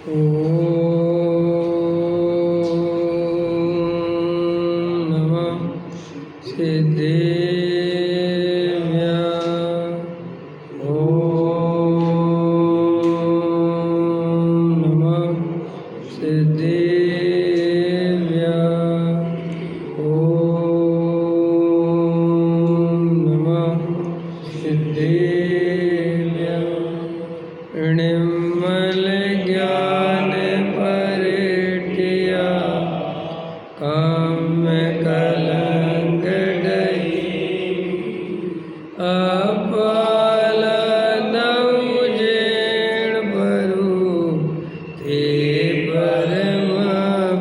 नमः सिद्धेभ्यः। ओम नमः सिद्धेभ्यः। ओम नमः सिद्धेभ्यः। निर्मल ज्ञान परिठिया काम कलंक अपाल नवजेण बरु ते परम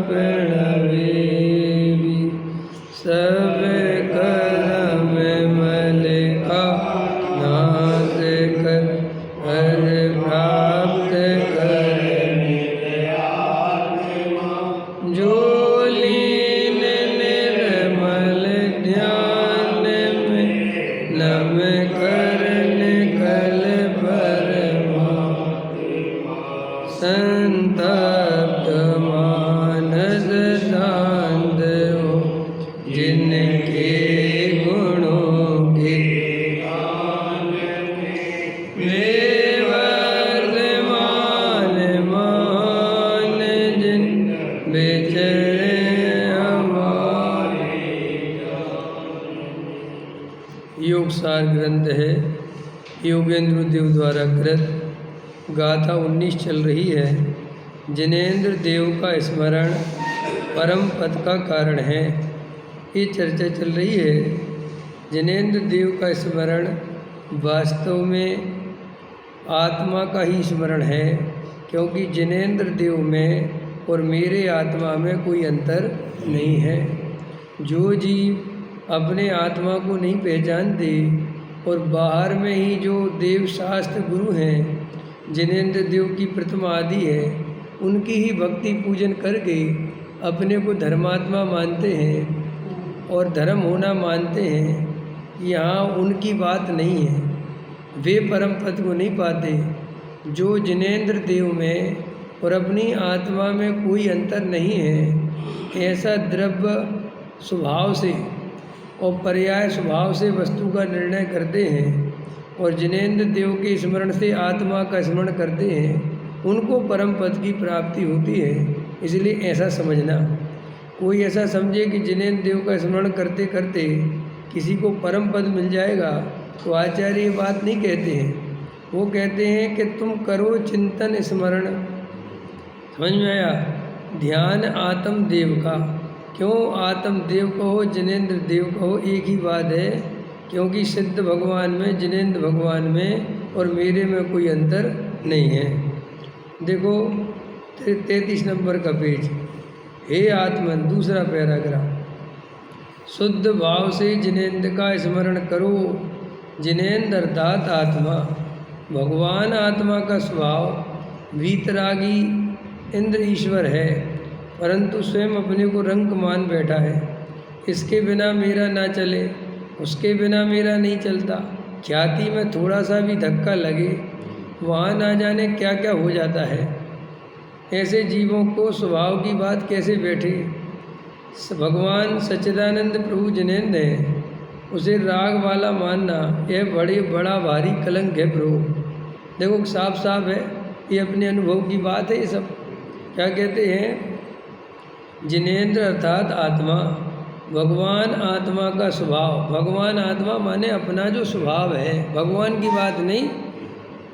प्रणवेवि सब कर्म मल का नाश कर हर प्राप्त कर जो लीन निर्मल ध्यान में नम करन कल परमा संतप्त मानस शांत हो जिनके गुणों के वे वर्धमान मान जिन बेचरे हमारे। योग सार ग्रंथ है, योगेंद्र देव द्वारा कृत। गाथा 19 चल रही है। जिनेंद्र देव का स्मरण परम पद का कारण है। ये चर्चा चल रही है। जिनेंद्र देव का स्मरण वास्तव में आत्मा का ही स्मरण है, क्योंकि जिनेंद्र देव में और मेरे आत्मा में कोई अंतर नहीं है। जो जीव अपने आत्मा को नहीं पहचानते और बाहर में ही जो देव शास्त्र गुरु हैं, जिनेंद्र देव की प्रतिमा आदि है, उनकी ही भक्ति पूजन करके अपने को धर्मात्मा मानते हैं और धर्म होना मानते हैं, यहाँ उनकी बात नहीं है। वे परम पद को नहीं पाते। जो जिनेंद्र देव में और अपनी आत्मा में कोई अंतर नहीं है, ऐसा द्रव्य स्वभाव से और पर्याय स्वभाव से वस्तु का निर्णय करते हैं और जिनेंद्र देव के स्मरण से आत्मा का स्मरण करते हैं, उनको परम पद की प्राप्ति होती है। इसलिए ऐसा समझना, कोई ऐसा समझे कि जिनेंद्र देव का स्मरण करते करते किसी को परम पद मिल जाएगा, तो आचार्य ये बात नहीं कहते हैं। वो कहते हैं कि तुम करो चिंतन स्मरण। समझ में आया? ध्यान आत्म देव का। क्यों आत्म देव कहो, जिनेंद्र देव कहो, एक ही बात है, क्योंकि सिद्ध भगवान में, जिनेंद्र भगवान में और मेरे में कोई अंतर नहीं है। देखो 33 नंबर का पेज। हे आत्मन, दूसरा पैराग्राफ। शुद्ध भाव से जिनेंद्र का स्मरण करो। जिनेंद्र अर्थात आत्मा। भगवान आत्मा का स्वभाव वीतरागी इंद्र ईश्वर है, परंतु स्वयं अपने को रंग मान बैठा है। इसके बिना मेरा ना चले, उसके बिना मेरा नहीं चलता। ख्याति में थोड़ा सा भी धक्का लगे, वहाँ ना जाने क्या क्या हो जाता है। ऐसे जीवों को स्वभाव की बात कैसे बैठे। भगवान सच्चिदानंद प्रभु जिनेंद्र है, उसे राग वाला मानना यह बड़ा भारी कलंक है प्रभु। देखो साफ साफ है, ये अपने अनुभव की बात है। ये सब क्या कहते हैं? जिनेंद्र अर्थात आत्मा। भगवान आत्मा का स्वभाव। भगवान आत्मा माने अपना जो स्वभाव है, भगवान की बात नहीं,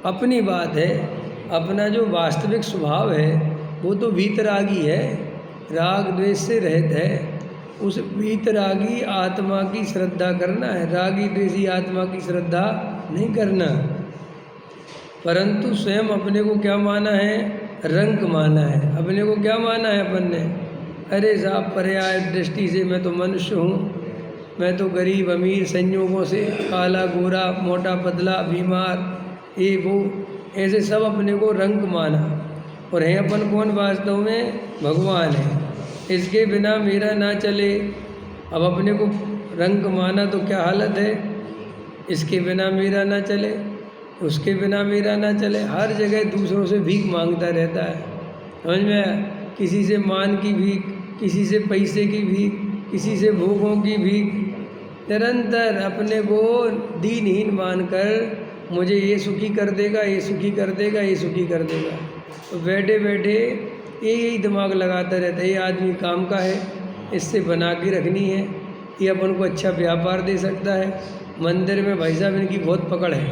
अपनी बात है। अपना जो वास्तविक स्वभाव है वो तो वीतरागी है, राग द्वेष से रहित है। उस वीतरागी आत्मा की श्रद्धा करना है, रागी द्वेषी आत्मा की श्रद्धा नहीं करना। परंतु स्वयं अपने को क्या माना है? रंग माना है। अपने को क्या माना है अपन ने? अरे साहब, पर्याय दृष्टि से मैं तो मनुष्य हूँ, मैं तो गरीब अमीर संयोगों से, काला गोरा मोटा पतला बीमार ये वो, ऐसे सब अपने को रंग माना। और है अपन कौन? वास्तव में भगवान है। इसके बिना मेरा ना चले। अब अपने को रंग माना तो क्या हालत है? इसके बिना मेरा ना चले, उसके बिना मेरा ना चले। हर जगह दूसरों से भीख मांगता रहता है। समझ में आया? किसी से मान की भीख, किसी से पैसे की भीख, किसी से भोगों की भीख, निरंतर अपने को दीनहीन मानकर मुझे ये सुखी कर देगा, ये सुखी कर देगा, ये सुखी कर देगा, तो बैठे बैठे यही दिमाग लगाता रहता है, ये आदमी काम का है, इससे बना के रखनी है, ये अपन को अच्छा व्यापार दे सकता है। मंदिर में भाई साहब इनकी बहुत पकड़ है,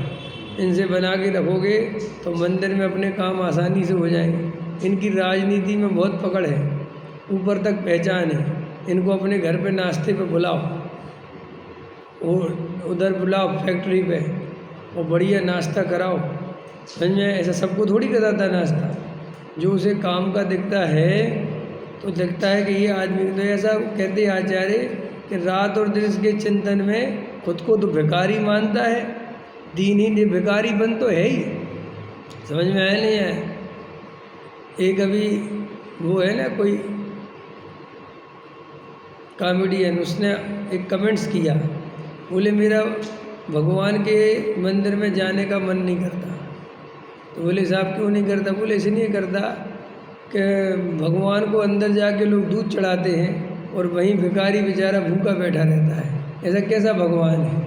इनसे बना के रखोगे तो मंदिर में अपने काम आसानी से हो जाएंगे। इनकी राजनीति में बहुत पकड़ है, ऊपर तक पहचान है। इनको अपने घर पे नाश्ते पे बुलाओ, और उधर बुलाओ फैक्ट्री पे, और बढ़िया नाश्ता कराओ। समझ में? ऐसा सबको थोड़ी कराता नाश्ता, जो उसे काम का दिखता है तो दिखता है कि ये आदमी, तो ऐसा कहते हैं आचार्य कि रात और दिन इसके चिंतन में खुद को तो भिखारी मानता है, दीन ही भिखारी बन तो है ही। समझ में आया नहीं है? एक अभी वो है ना कोई कॉमेडियन, उसने एक कमेंट्स किया, बोले मेरा भगवान के मंदिर में जाने का मन नहीं करता। तो बोले साहब क्यों नहीं करता? बोले इसलिए करता कि भगवान को अंदर जाके लोग दूध चढ़ाते हैं और वहीं भिखारी बेचारा भूखा बैठा रहता है। ऐसा कैसा भगवान है?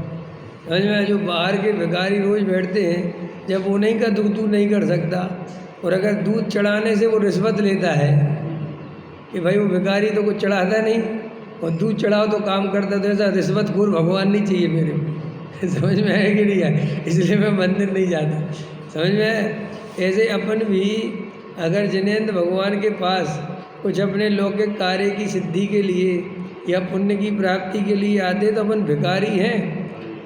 समझ में? जो बाहर के भिखारी रोज़ बैठते हैं, जब उन्हीं का दुख दूध नहीं कर सकता, और अगर दूध चढ़ाने से वो रिश्वत लेता है कि भाई वो भिखारी तो कुछ चढ़ाता नहीं और दूध चढ़ाओ तो काम करता, तो ऐसा रिश्वतखोर भगवान नहीं चाहिए मेरे को। समझ में है कि नहीं है? इसलिए मैं मंदिर नहीं जाता। समझ में? ऐसे अपन भी अगर जिनेंद्र भगवान के पास कुछ अपने लौकिक कार्य की सिद्धि के लिए या पुण्य की प्राप्ति के लिए आते, तो अपन भिखारी हैं,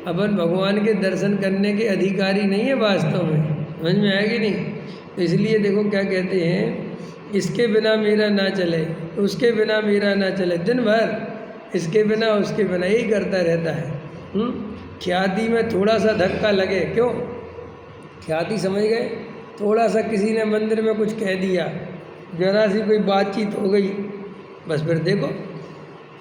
अपन भगवान के दर्शन करने के अधिकारी नहीं है वास्तव में। समझ में आएगी नहीं? तो इसलिए देखो क्या कहते हैं, इसके बिना मेरा ना चले, उसके बिना मेरा ना चले, दिन भर इसके बिना उसके बिना यही करता रहता है। ख्याति में थोड़ा सा धक्का लगे, क्यों? ख्याति समझ गए? थोड़ा सा किसी ने मंदिर में कुछ कह दिया, जरा सी कोई बातचीत हो गई, बस फिर देखो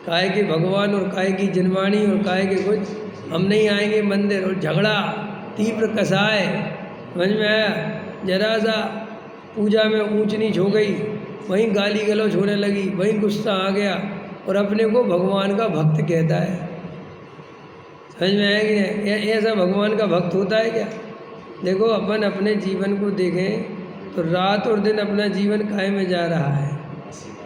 काहे के भगवान और काहे की जनवाणी और काहे के कुछ, हम नहीं आएंगे मंदिर, और झगड़ा तीव्र कसाय। समझ में आया? जरा सा पूजा में ऊंच नीच हो गई, वहीं गाली गलौज होने लगी, वहीं गुस्सा आ गया, और अपने को भगवान का भक्त कहता है। समझ में आया कि नहीं? ऐसा भगवान का भक्त होता है क्या? देखो अपन अपने जीवन को देखें तो रात और दिन अपना जीवन काहे में जा रहा है?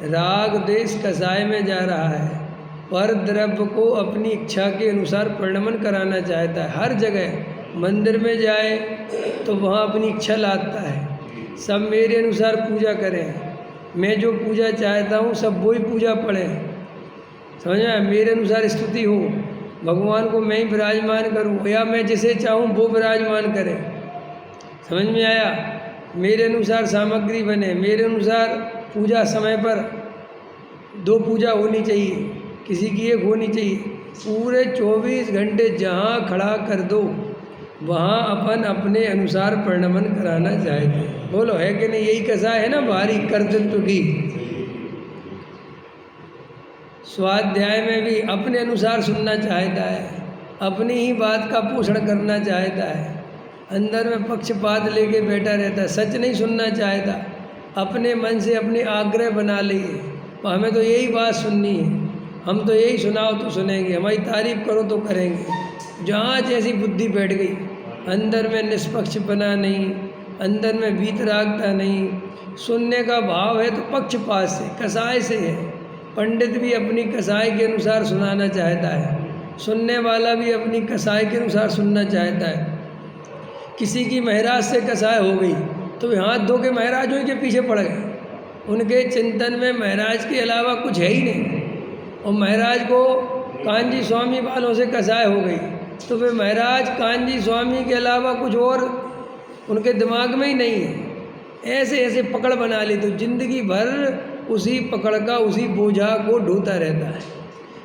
राग द्वेष कसाय में जा रहा है। पर द्रव्य को अपनी इच्छा के अनुसार परिणमन कराना चाहता है। हर जगह मंदिर में जाए तो वहाँ अपनी इच्छा लाता है, सब मेरे अनुसार पूजा करें, मैं जो पूजा चाहता हूँ सब वही पूजा पढ़ें। समझ में? मेरे अनुसार स्तुति हो, भगवान को मैं ही विराजमान करूँ, या मैं जिसे चाहूँ वो विराजमान करे। समझ में आया? मेरे अनुसार सामग्री बने, मेरे अनुसार पूजा समय पर 2 पूजा होनी चाहिए, किसी की 1 होनी चाहिए। पूरे 24 घंटे जहाँ खड़ा कर दो वहाँ अपन अपने अनुसार परिणमन कराना चाहते हैं। बोलो है कि नहीं? यही कसा है ना भारी कर्तृत्व की। स्वाध्याय में भी अपने अनुसार सुनना चाहता है, अपनी ही बात का पोषण करना चाहता है, अंदर में पक्षपात लेके बैठा रहता है, सच नहीं सुनना चाहता, अपने मन से अपने आग्रह बना लिए, हमें तो यही बात सुननी है, हम तो यही सुनाओ तो सुनेंगे, हमारी तारीफ करो तो करेंगे। जहाँ जैसी बुद्धि बैठ गई, अंदर में निष्पक्षपना नहीं, अंदर में वीतरागता नहीं, सुनने का भाव है तो पक्षपात से, कसाय से है। पंडित भी अपनी कसाय के अनुसार सुनाना चाहता है, सुनने वाला भी अपनी कसाय के अनुसार सुनना चाहता है। किसी की महाराज से कसाय हो गई तो वे हाथ धो के महाराज हो के पीछे पड़ गए, उनके चिंतन में महाराज के अलावा कुछ है ही नहीं। और महाराज को कांजी स्वामी वालों से कसाय हो गई तो वे महाराज कांजी स्वामी के अलावा कुछ और उनके दिमाग में ही नहीं है। ऐसे ऐसे पकड़ बना ली तो जिंदगी भर उसी पकड़ का, उसी बोझा को ढोता रहता है।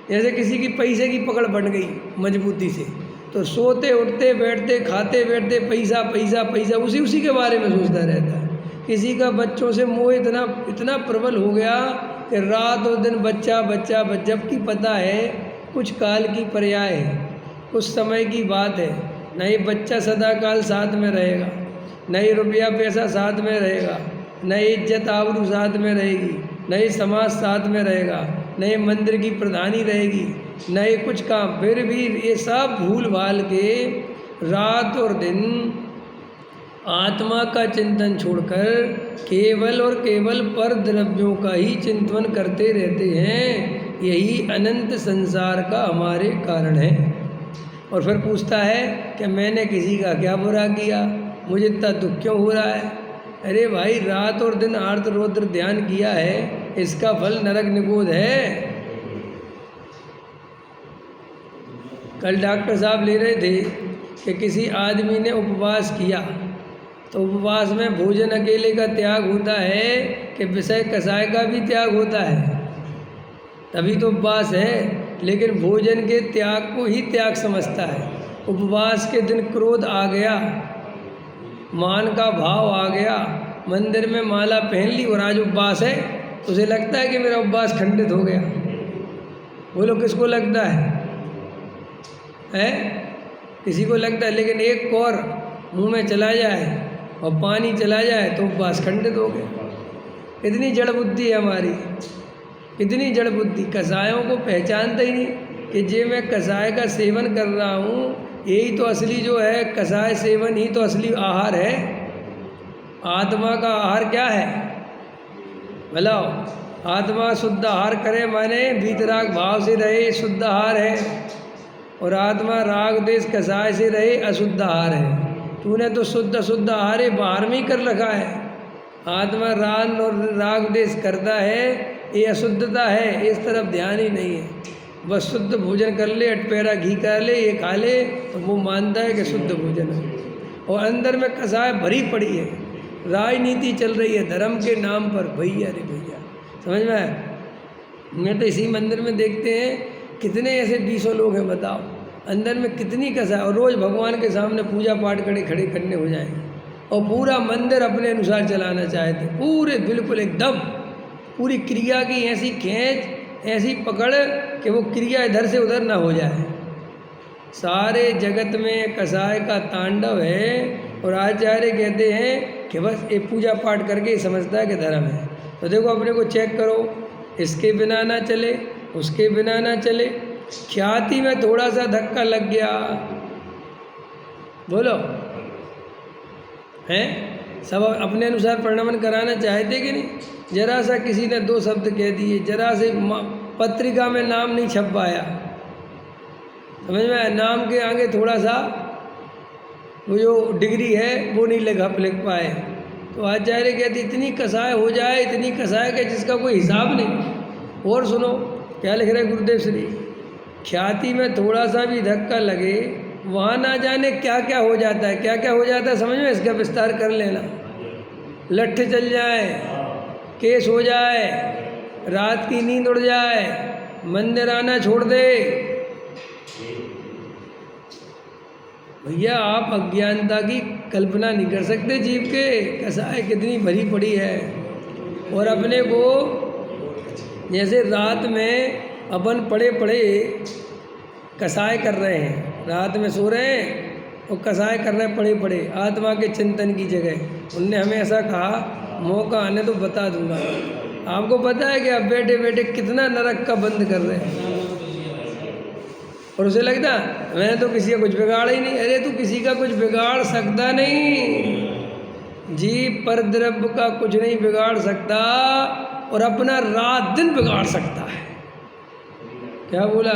जैसे किसी की पैसे की पकड़ बन गई मजबूती से, तो सोते उठते बैठते खाते बैठते पैसा पैसा पैसा उसी के बारे में सोचता रहता है। किसी का बच्चों से मोह इतना प्रबल हो गया कि रात और दिन बच्चा बच्चा, जबकि पता है कुछ काल की पर्याय है, कुछ समय की बात है, न ये बच्चा सदा काल साथ में रहेगा, न ये रुपया पैसा साथ में रहेगा, न इज्जत आबरू साथ में रहेगी, न ही समाज साथ में रहेगा, न ही मंदिर की प्रधानी रहेगी, न ही कुछ काम। फिर भी ये सब भूल भाल के रात और दिन आत्मा का चिंतन छोड़कर केवल और केवल पर द्रव्यों का ही चिंतन करते रहते हैं। यही अनंत संसार का हमारे कारण है। और फिर पूछता है कि मैंने किसी का क्या बुरा किया, मुझे इतना दुख क्यों हो रहा है। अरे भाई, रात और दिन आर्त रौद्र ध्यान किया है, इसका फल नरक निगोद है। कल डॉक्टर साहब ले रहे थे कि किसी आदमी ने उपवास किया, तो उपवास में भोजन अकेले का त्याग होता है कि विषय कसाय का भी त्याग होता है, तभी तो उपवास है। लेकिन भोजन के त्याग को ही त्याग समझता है। उपवास के दिन क्रोध आ गया, मान का भाव आ गया, मंदिर में माला पहन ली और आज उपवास है, तो उसे लगता है कि मेरा उपवास खंडित हो गया। बोलो किसको लगता है? किसी को लगता है। लेकिन एक कौर मुंह में चला जाए और पानी चला जाए तो उपवास खंडित हो गया। कितनी जड़ बुद्धि है हमारी, कितनी जड़ बुद्धि। कसायों को पहचानता ही नहीं कि जे मैं कसाय का सेवन कर रहा हूँ, यही तो असली जो है, कसाय सेवन ही तो असली आहार है। आत्मा का आहार क्या है बताओ? आत्मा शुद्ध आहार करे माने वीतराग भाव से रहे, शुद्ध आहार है। और आत्मा राग देश कसाय से रहे, अशुद्ध आहार है। तूने तो शुद्ध शुद्ध आहार बाहर में ही कर रखा है। आत्मा रान और राग देश करता है, ये अशुद्धता है, इस तरफ ध्यान ही नहीं है। बस शुद्ध भोजन कर ले, अटपेरा घी कर ले, ये खा ले, तो वो मानता है कि शुद्ध भोजन है। और अंदर में कसाय भरी पड़ी है, राजनीति चल रही है धर्म के नाम पर। भैया रे भैया, समझ में आया? मैं तो इसी मंदिर में देखते हैं कितने ऐसे 200 लोग हैं, बताओ अंदर में कितनी कसाय। और रोज़ भगवान के सामने पूजा पाठ खड़े करने हो जाएंगे और पूरा मंदिर अपने अनुसार चलाना चाहते, पूरे बिल्कुल एकदम पूरी क्रिया की ऐसी खींच, ऐसी पकड़ कि वो क्रिया इधर से उधर ना हो जाए। सारे जगत में कसाय का तांडव है। और आचार्य कहते हैं कि बस ये पूजा पाठ करके समझता है कि धर्म है। तो देखो अपने को चेक करो, इसके बिना ना चले, उसके बिना ना चले। ख्याति में थोड़ा सा धक्का लग गया, बोलो हैं? सब अपने अनुसार प्रणामन कराना चाहते कि नहीं? जरा सा किसी ने 2 शब्द कह दिए, जरा से पत्रिका में नाम नहीं छप पाया, समझ में आया? नाम के आगे थोड़ा सा वो जो डिग्री है वो नहीं लिख पाए। तो आचार्य कहते इतनी कसाय हो जाए, इतनी कसाय के जिसका कोई हिसाब नहीं। और सुनो क्या लिख रहे गुरुदेव श्री, ख्याति में थोड़ा सा भी धक्का लगे, वहाँ ना जाने क्या क्या हो जाता है, क्या क्या हो जाता है, समझ में? इसका विस्तार कर लेना। लठ चल जाए, केस हो जाए, रात की नींद उड़ जाए, मंदिर आना छोड़ दे। भैया आप अज्ञानता की कल्पना नहीं कर सकते। जीव के कसाय कितनी भरी पड़ी है। और अपने को जैसे रात में अपन पड़े पड़े कसाय कर रहे हैं, रात में सो रहे हैं और कसाय कर रहे हैं पड़े पड़े आत्मा के चिंतन की जगह। उनने हमें ऐसा कहा, मौका आने तो बता दूंगा। आपको पता है कि आप बैठे बैठे कितना नरक का बंद कर रहे हैं। और उसे लगता मैंने तो किसी का कुछ बिगाड़ा ही नहीं। अरे तू किसी का कुछ बिगाड़ सकता नहीं। जीव पर द्रव्य का कुछ नहीं बिगाड़ सकता और अपना रात दिन बिगाड़ सकता है। क्या बोला?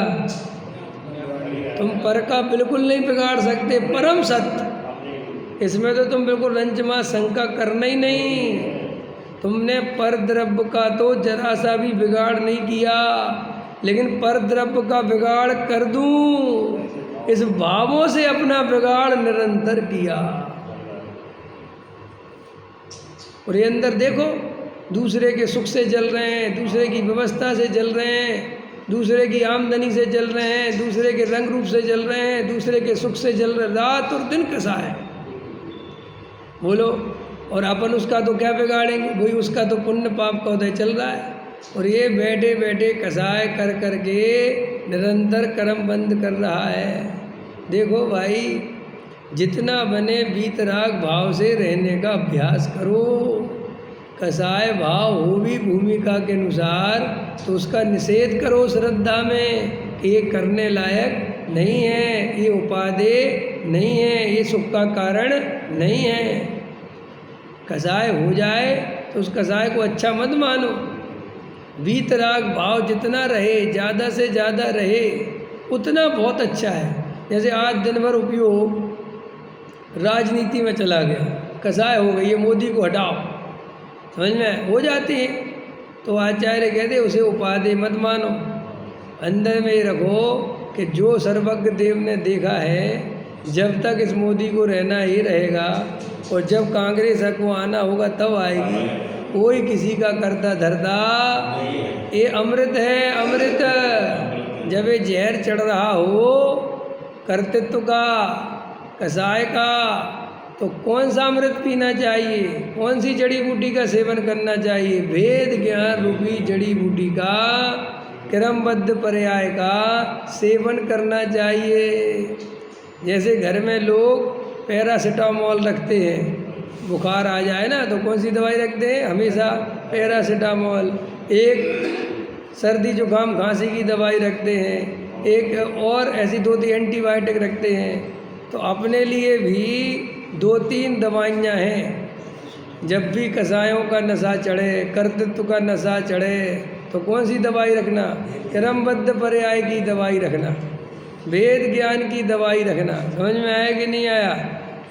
तुम पर का बिल्कुल नहीं बिगाड़ सकते, परम सत्य। इसमें तो तुम बिल्कुल रंजमा शंका करना ही नहीं। तुमने पर द्रव्य का तो जरा सा भी बिगाड़ नहीं किया, लेकिन पर द्रव्य का बिगाड़ कर दूं, इस भावों से अपना बिगाड़ निरंतर किया। और ये अंदर देखो, दूसरे के सुख से जल रहे हैं, दूसरे की व्यवस्था से जल रहे हैं, दूसरे की आमदनी से जल रहे हैं, दूसरे के रंग रूप से जल रहे हैं, दूसरे के सुख से जल रहे हैं। रात और दिन कैसा है बोलो? और अपन उसका तो क्या बिगाड़ेंगे? वही उसका तो पुण्य पाप का उदय चल रहा है। और ये बैठे बैठे कसाय कर करके निरंतर कर्म बंद कर रहा है। देखो भाई, जितना बने वीतराग भाव से रहने का अभ्यास करो। कसाय भाव हो भी भूमिका के अनुसार तो उसका निषेध करो श्रद्धा में कि ये करने लायक नहीं है, ये उपादेय नहीं है, ये सुख का कारण नहीं है। कसाय हो जाए तो उस कसाय को अच्छा मत मानो। वीतराग भाव जितना रहे, ज़्यादा से ज़्यादा रहे, उतना बहुत अच्छा है। जैसे आज दिन भर उपयोग राजनीति में चला गया, कसाय हो गई, ये मोदी को हटाओ, समझ में हो जाती है। तो आचार्य कहते उसे उपादेय मत मानो, अंदर में ये रखो कि जो सर्वज्ञ देव ने देखा है, जब तक इस मोदी को रहना ही रहेगा और जब कांग्रेस को आना होगा तब आएगी, कोई किसी का करता धरता, ये अमृत है अमृत। जब ये जहर चढ़ रहा हो कर्तृत्व का, कसाय का, तो कौन सा अमृत पीना चाहिए, कौन सी जड़ी बूटी का सेवन करना चाहिए? वेद ज्ञान रूपी जड़ी बूटी का क्रमबद्ध पर्याय का सेवन करना चाहिए। जैसे घर में लोग पैरासीटामोल रखते हैं, बुखार आ जाए ना तो कौन सी दवाई रखते हैं? हमेशा पैरासीटामोल। एक सर्दी जुकाम खांसी की दवाई रखते हैं, एक और ऐसी 2-3 एंटीबायोटिक रखते हैं। तो अपने लिए भी 2-3 दवाइयाँ हैं। जब भी कसायों का नशा चढ़े, कर्तृत्व का नशा चढ़े, तो कौन सी दवाई रखना? क्रमबद्ध पर्याय की दवाई रखना, वेद ज्ञान की दवाई रखना। समझ में आया कि नहीं आया?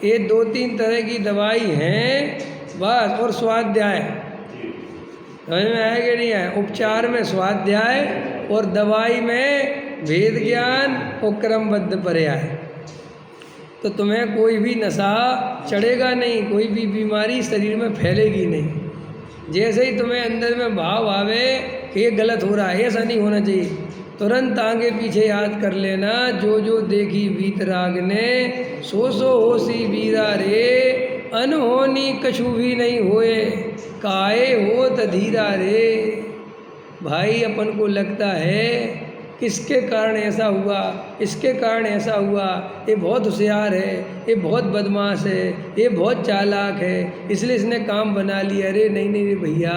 ये 2-3 तरह की दवाई हैं बस। और स्वाध्याय, समझ में आया कि नहीं आया? उपचार में स्वाध्याय और दवाई में वेद ज्ञान और क्रमबद्ध पर्याय। तो तुम्हें कोई भी नशा चढ़ेगा नहीं, कोई भी बीमारी शरीर में फैलेगी नहीं। जैसे ही तुम्हें अंदर में भाव आवे कि ये गलत हो रहा है, ऐसा नहीं होना चाहिए, तुरंत आगे पीछे याद कर लेना, जो जो देखी वीतराग ने, सो सो होसी वीरा रे, अनहोनी कछु भी नहीं होए, काए हो तधीरा रे। भाई अपन को लगता है किसके कारण ऐसा हुआ, इसके कारण ऐसा हुआ, ये बहुत होशियार है, ये बहुत बदमाश है, ये बहुत चालाक है, इसलिए इसने काम बना लिया। अरे नहीं नहीं भैया,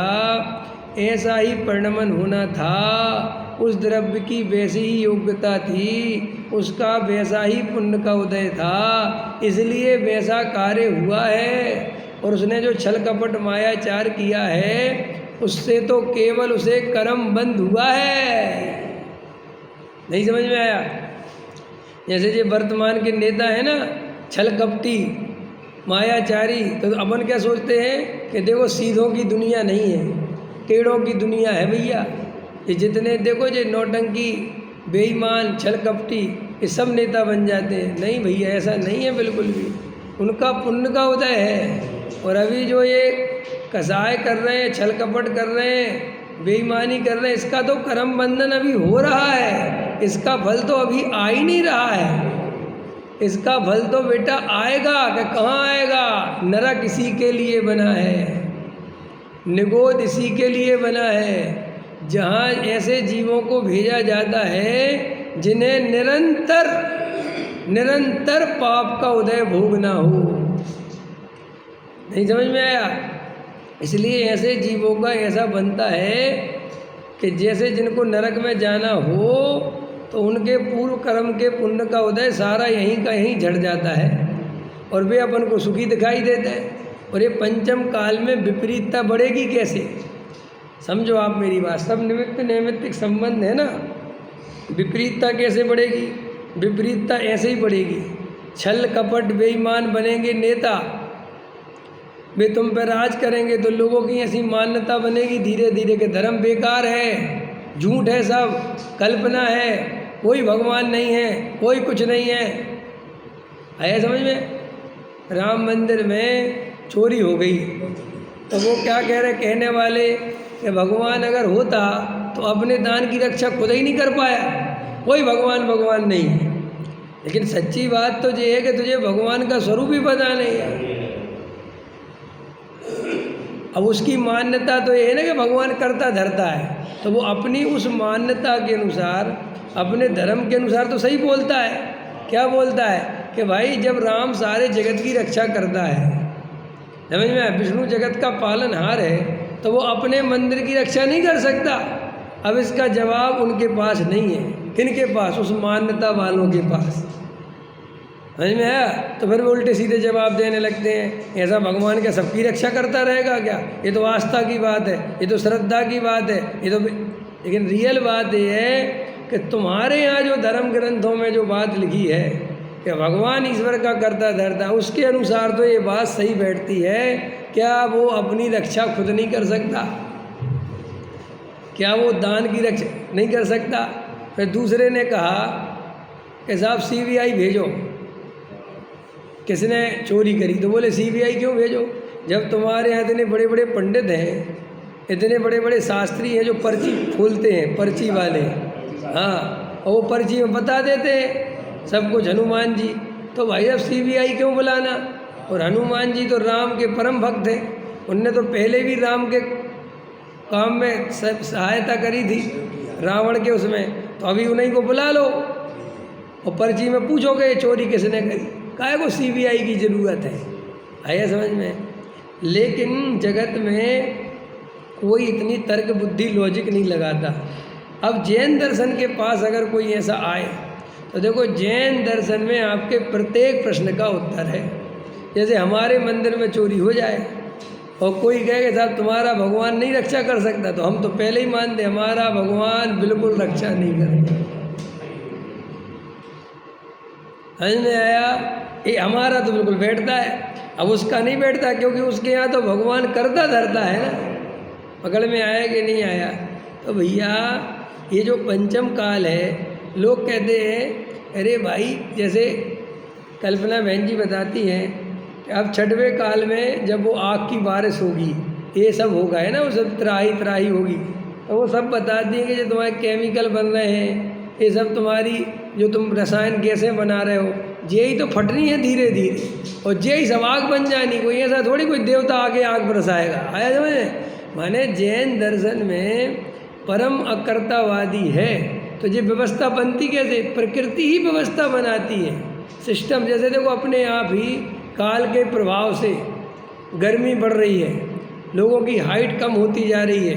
ऐसा ही परिणमन होना था, उस द्रव्य की वैसी ही योग्यता थी, उसका वैसा ही पुण्य का उदय था, इसलिए वैसा कार्य हुआ है। और उसने जो छल कपट मायाचार किया है, उससे तो केवल उसे कर्म बंध हुआ है। नहीं समझ में आया? जैसे जो वर्तमान के नेता है ना, छल कपटी मायाचारी, तो अपन क्या सोचते हैं कि देखो सीधों की दुनिया नहीं है, टेढ़ों की दुनिया है भैया। ये जितने देखो जो नौटंकी, बेईमान, छल कपटी, ये सब नेता बन जाते हैं। नहीं भैया, ऐसा नहीं है बिल्कुल भी, उनका पुण्य का उदय है। और अभी जो ये कसाय कर रहे हैं, छल कपट कर रहे हैं, बेईमानी कर रहे हैं, इसका तो कर्म बंधन अभी हो रहा है, इसका फल तो अभी आ ही नहीं रहा है। इसका फल तो बेटा आएगा कि कहाँ आएगा? नरक इसी के लिए बना है, निगोद इसी के लिए बना है, जहाँ ऐसे जीवों को भेजा जाता है जिन्हें निरंतर निरंतर पाप का उदय भोगना हो। नहीं समझ में आया? इसलिए ऐसे जीवों का ऐसा बनता है कि जैसे जिनको नरक में जाना हो तो उनके पूर्व कर्म के पुण्य का उदय सारा यहीं का यहीं झड़ जाता है और वे अपन को सुखी दिखाई देते हैं। और ये पंचम काल में विपरीतता बढ़ेगी कैसे? समझो आप मेरी बात, सब निमित्त नैमित्तिक संबंध है ना। विपरीतता कैसे बढ़ेगी? विपरीतता ऐसे ही बढ़ेगी, छल कपट बेईमान बनेंगे नेता, वे तुम पर राज करेंगे तो लोगों की ऐसी मान्यता बनेगी धीरे धीरे कि धर्म बेकार है, झूठ है, सब कल्पना है, कोई भगवान नहीं है, कोई कुछ नहीं है। आया समझ में? राम मंदिर में चोरी हो गई तो वो क्या कह रहे कहने वाले कि भगवान अगर होता तो अपने दान की रक्षा खुद ही नहीं कर पाया, कोई भगवान भगवान नहीं है। लेकिन सच्ची बात तो ये है कि तुझे भगवान का स्वरूप ही पता नहीं है। अब उसकी मान्यता तो ये है ना कि भगवान करता धरता है, तो वो अपनी उस मान्यता के अनुसार, अपने धर्म के अनुसार तो सही बोलता है। क्या बोलता है कि भाई जब राम सारे जगत की रक्षा करता है, समझ में, विष्णु जगत का पालनहार है, तो वो अपने मंदिर की रक्षा नहीं कर सकता। अब इसका जवाब उनके पास नहीं है। किनके पास? उस मान्यता वालों के पास। समझ में आया? तो फिर वो उल्टे सीधे जवाब देने लगते हैं, ऐसा भगवान क्या सबकी रक्षा करता रहेगा क्या? ये तो आस्था की बात है, ये तो श्रद्धा की बात है, ये तो। लेकिन रियल बात ये है कि तुम्हारे यहाँ जो धर्म ग्रंथों में जो बात लिखी है कि भगवान ईश्वर का करता धरता, उसके अनुसार तो ये बात सही बैठती है। क्या वो अपनी रक्षा खुद नहीं कर सकता? क्या वो दान की रक्षा नहीं कर सकता? फिर दूसरे ने कहा कि साहब CBI भेजो। किसने चोरी करी? तो बोले CBI क्यों भेजो, जब तुम्हारे यहाँ इतने बड़े बड़े पंडित हैं, इतने बड़े बड़े शास्त्री हैं जो पर्ची खोलते हैं, पर्ची वाले। हाँ, और वो पर्ची में बता देते हैं सब कुछ, हनुमान जी। तो भाई अब CBI क्यों बुलाना? और हनुमान जी तो राम के परम भक्त थे, उनने तो पहले भी राम के काम में सहायता करी थी, रावण के उसमें। तो अभी उन्हीं को बुला लो और पर्ची में पूछोगे चोरी किसने करी। काहे को CBI की ज़रूरत है? आया समझ में? लेकिन जगत में कोई इतनी तर्क बुद्धि लॉजिक नहीं लगाता। अब जैन दर्शन के पास अगर कोई ऐसा आए तो देखो, जैन दर्शन में आपके प्रत्येक प्रश्न का उत्तर है। जैसे हमारे मंदिर में चोरी हो जाए और कोई कहे कि साहब तुम्हारा भगवान नहीं रक्षा कर सकता, तो हम तो पहले ही मानते हमारा भगवान बिल्कुल रक्षा नहीं करता। समझ में आया? ये हमारा तो बिल्कुल बैठता है, अब उसका नहीं बैठता, क्योंकि उसके यहाँ तो भगवान करता धरता है ना। पकड़ में आया कि नहीं आया? तो भैया ये जो पंचम काल है, लोग कहते हैं अरे भाई, जैसे कल्पना बहन जी बताती हैं कि अब छठवें काल में जब वो आग की बारिश होगी, ये सब होगा है ना, वो सब त्राही त्राही होगी, तो वो सब बताती हैं कि जो तुम्हारे केमिकल बन रहे हैं, ये सब तुम्हारी जो तुम रसायन गैसें बना रहे हो, यही तो फटनी है धीरे धीरे, और यही सब आग बन जानी। कोई ऐसा थोड़ी कोई देवता आके आग बरसाएगा। आया समझ? माने जैन दर्शन में परम अकर्तावादी है। तो ये व्यवस्था बनती कैसे? प्रकृति ही व्यवस्था बनाती है, सिस्टम। जैसे देखो, अपने आप ही काल के प्रभाव से गर्मी बढ़ रही है, लोगों की हाइट कम होती जा रही है,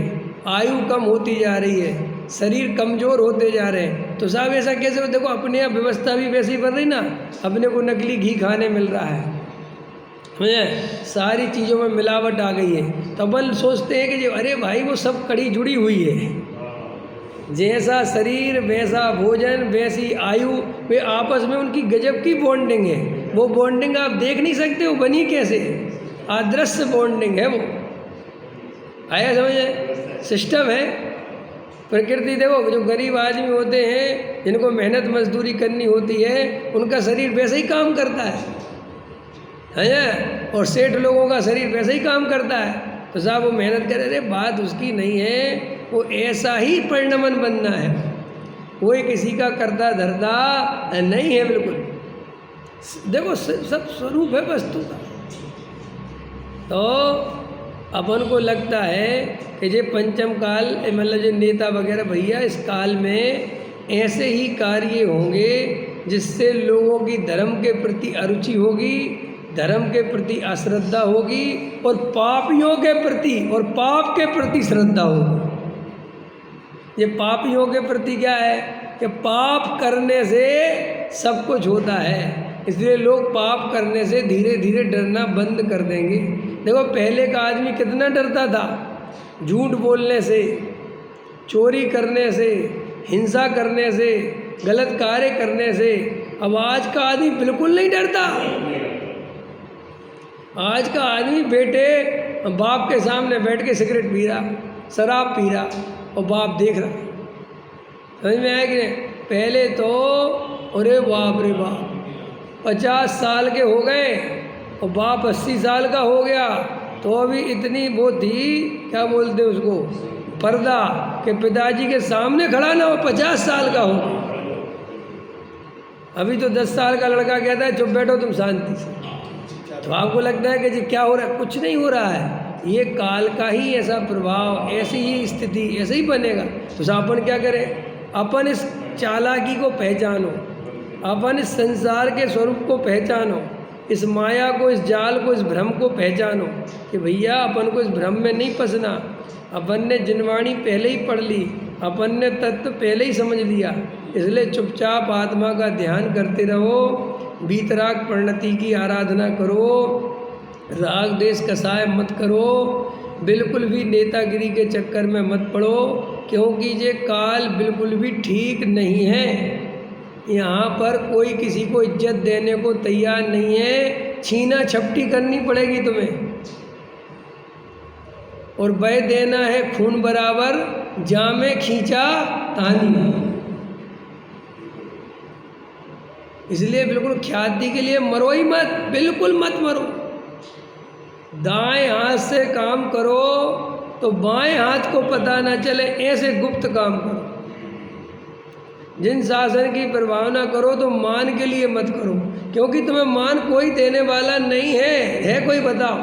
आयु कम होती जा रही है, शरीर कमज़ोर होते जा रहे हैं। तो साहब ऐसा कैसे हो? देखो अपने यहाँ व्यवस्था भी वैसी बन रही ना। अपने को नकली घी खाने मिल रहा है, सारी चीज़ों में मिलावट आ गई है। तो अपन सोचते हैं कि जो अरे भाई वो सब कड़ी जुड़ी हुई है, जैसा शरीर वैसा भोजन वैसी आयु, वे आपस में उनकी गजब की बॉन्डिंग है। वो बॉन्डिंग आप देख नहीं सकते, वो बनी कैसे? अदृश्य बॉन्डिंग है वो। आया समझ? सिस्टम है प्रकृति। देखो, जो गरीब आदमी होते हैं, जिनको मेहनत मजदूरी करनी होती है, उनका शरीर वैसे ही काम करता है और सेठ लोगों का शरीर वैसे ही काम करता है। तो साहब वो मेहनत करे, अरे बात उसकी नहीं है, वो ऐसा ही परिणमन बनना है, कोई किसी का करता धरता नहीं है बिल्कुल। देखो सब स्वरूप है वस्तु का। तो अपन को लगता है कि ये पंचम काल, मतलब जो नेता वगैरह भैया, इस काल में ऐसे ही कार्य होंगे जिससे लोगों की धर्म के प्रति अरुचि होगी, धर्म के प्रति अश्रद्धा होगी, और पापियों के प्रति और पाप के प्रति श्रद्धा होगी। ये पापियों के प्रति क्या है कि पाप करने से सब कुछ होता है, इसलिए लोग पाप करने से धीरे धीरे डरना बंद कर देंगे। देखो पहले का आदमी कितना डरता था, झूठ बोलने से, चोरी करने से, हिंसा करने से, गलत कार्य करने से। अब आज का आदमी बिल्कुल नहीं डरता। आज का आदमी बेटे बाप के सामने बैठ के सिगरेट पी रहा, शराब पी रहा, और बाप देख रहा। समझ में आया कि नहीं? पहले तो अरे बाप रे बाप, 50 साल के हो गए और बाप 80 साल का हो गया, तो अभी इतनी वो थी, क्या बोलते उसको, पर्दा, कि पिताजी के सामने खड़ा ना हो, 50 साल का हो। अभी तो 10 साल का लड़का कहता है चुप बैठो तुम शांति से। तो आपको लगता है कि जी क्या हो रहा है? कुछ नहीं हो रहा है, ये काल का ही ऐसा प्रभाव, ऐसी ही स्थिति, ऐसे ही बनेगा। तो अपन क्या करें? अपन इस चालाकी को पहचानो, अपन इस संसार के स्वरूप को पहचानो, इस माया को, इस जाल को, इस भ्रम को पहचानो कि भैया अपन को इस भ्रम में नहीं फंसना। अपन ने जिनवाणी पहले ही पढ़ ली, अपन ने तत्व पहले ही समझ लिया। इसलिए चुपचाप आत्मा का ध्यान करते रहो, वीतराग परिणति की आराधना करो, राग देश कसाय मत करो, बिल्कुल भी नेतागिरी के चक्कर में मत पड़ो, क्योंकि ये काल बिल्कुल भी ठीक नहीं है। यहाँ पर कोई किसी को इज्जत देने को तैयार नहीं है, छीना छपटी करनी पड़ेगी तुम्हें, और बह देना है खून बराबर, जामे खींचा तानी। इसलिए बिल्कुल ख्याति के लिए मरो ही मत, बिल्कुल मत मरो। दाएं हाथ से काम करो तो बाएं हाथ को पता ना चले, ऐसे गुप्त काम करो। जिन शासन की प्रभावना करो तो मान के लिए मत करो, क्योंकि तुम्हें मान कोई देने वाला नहीं है कोई बताओ?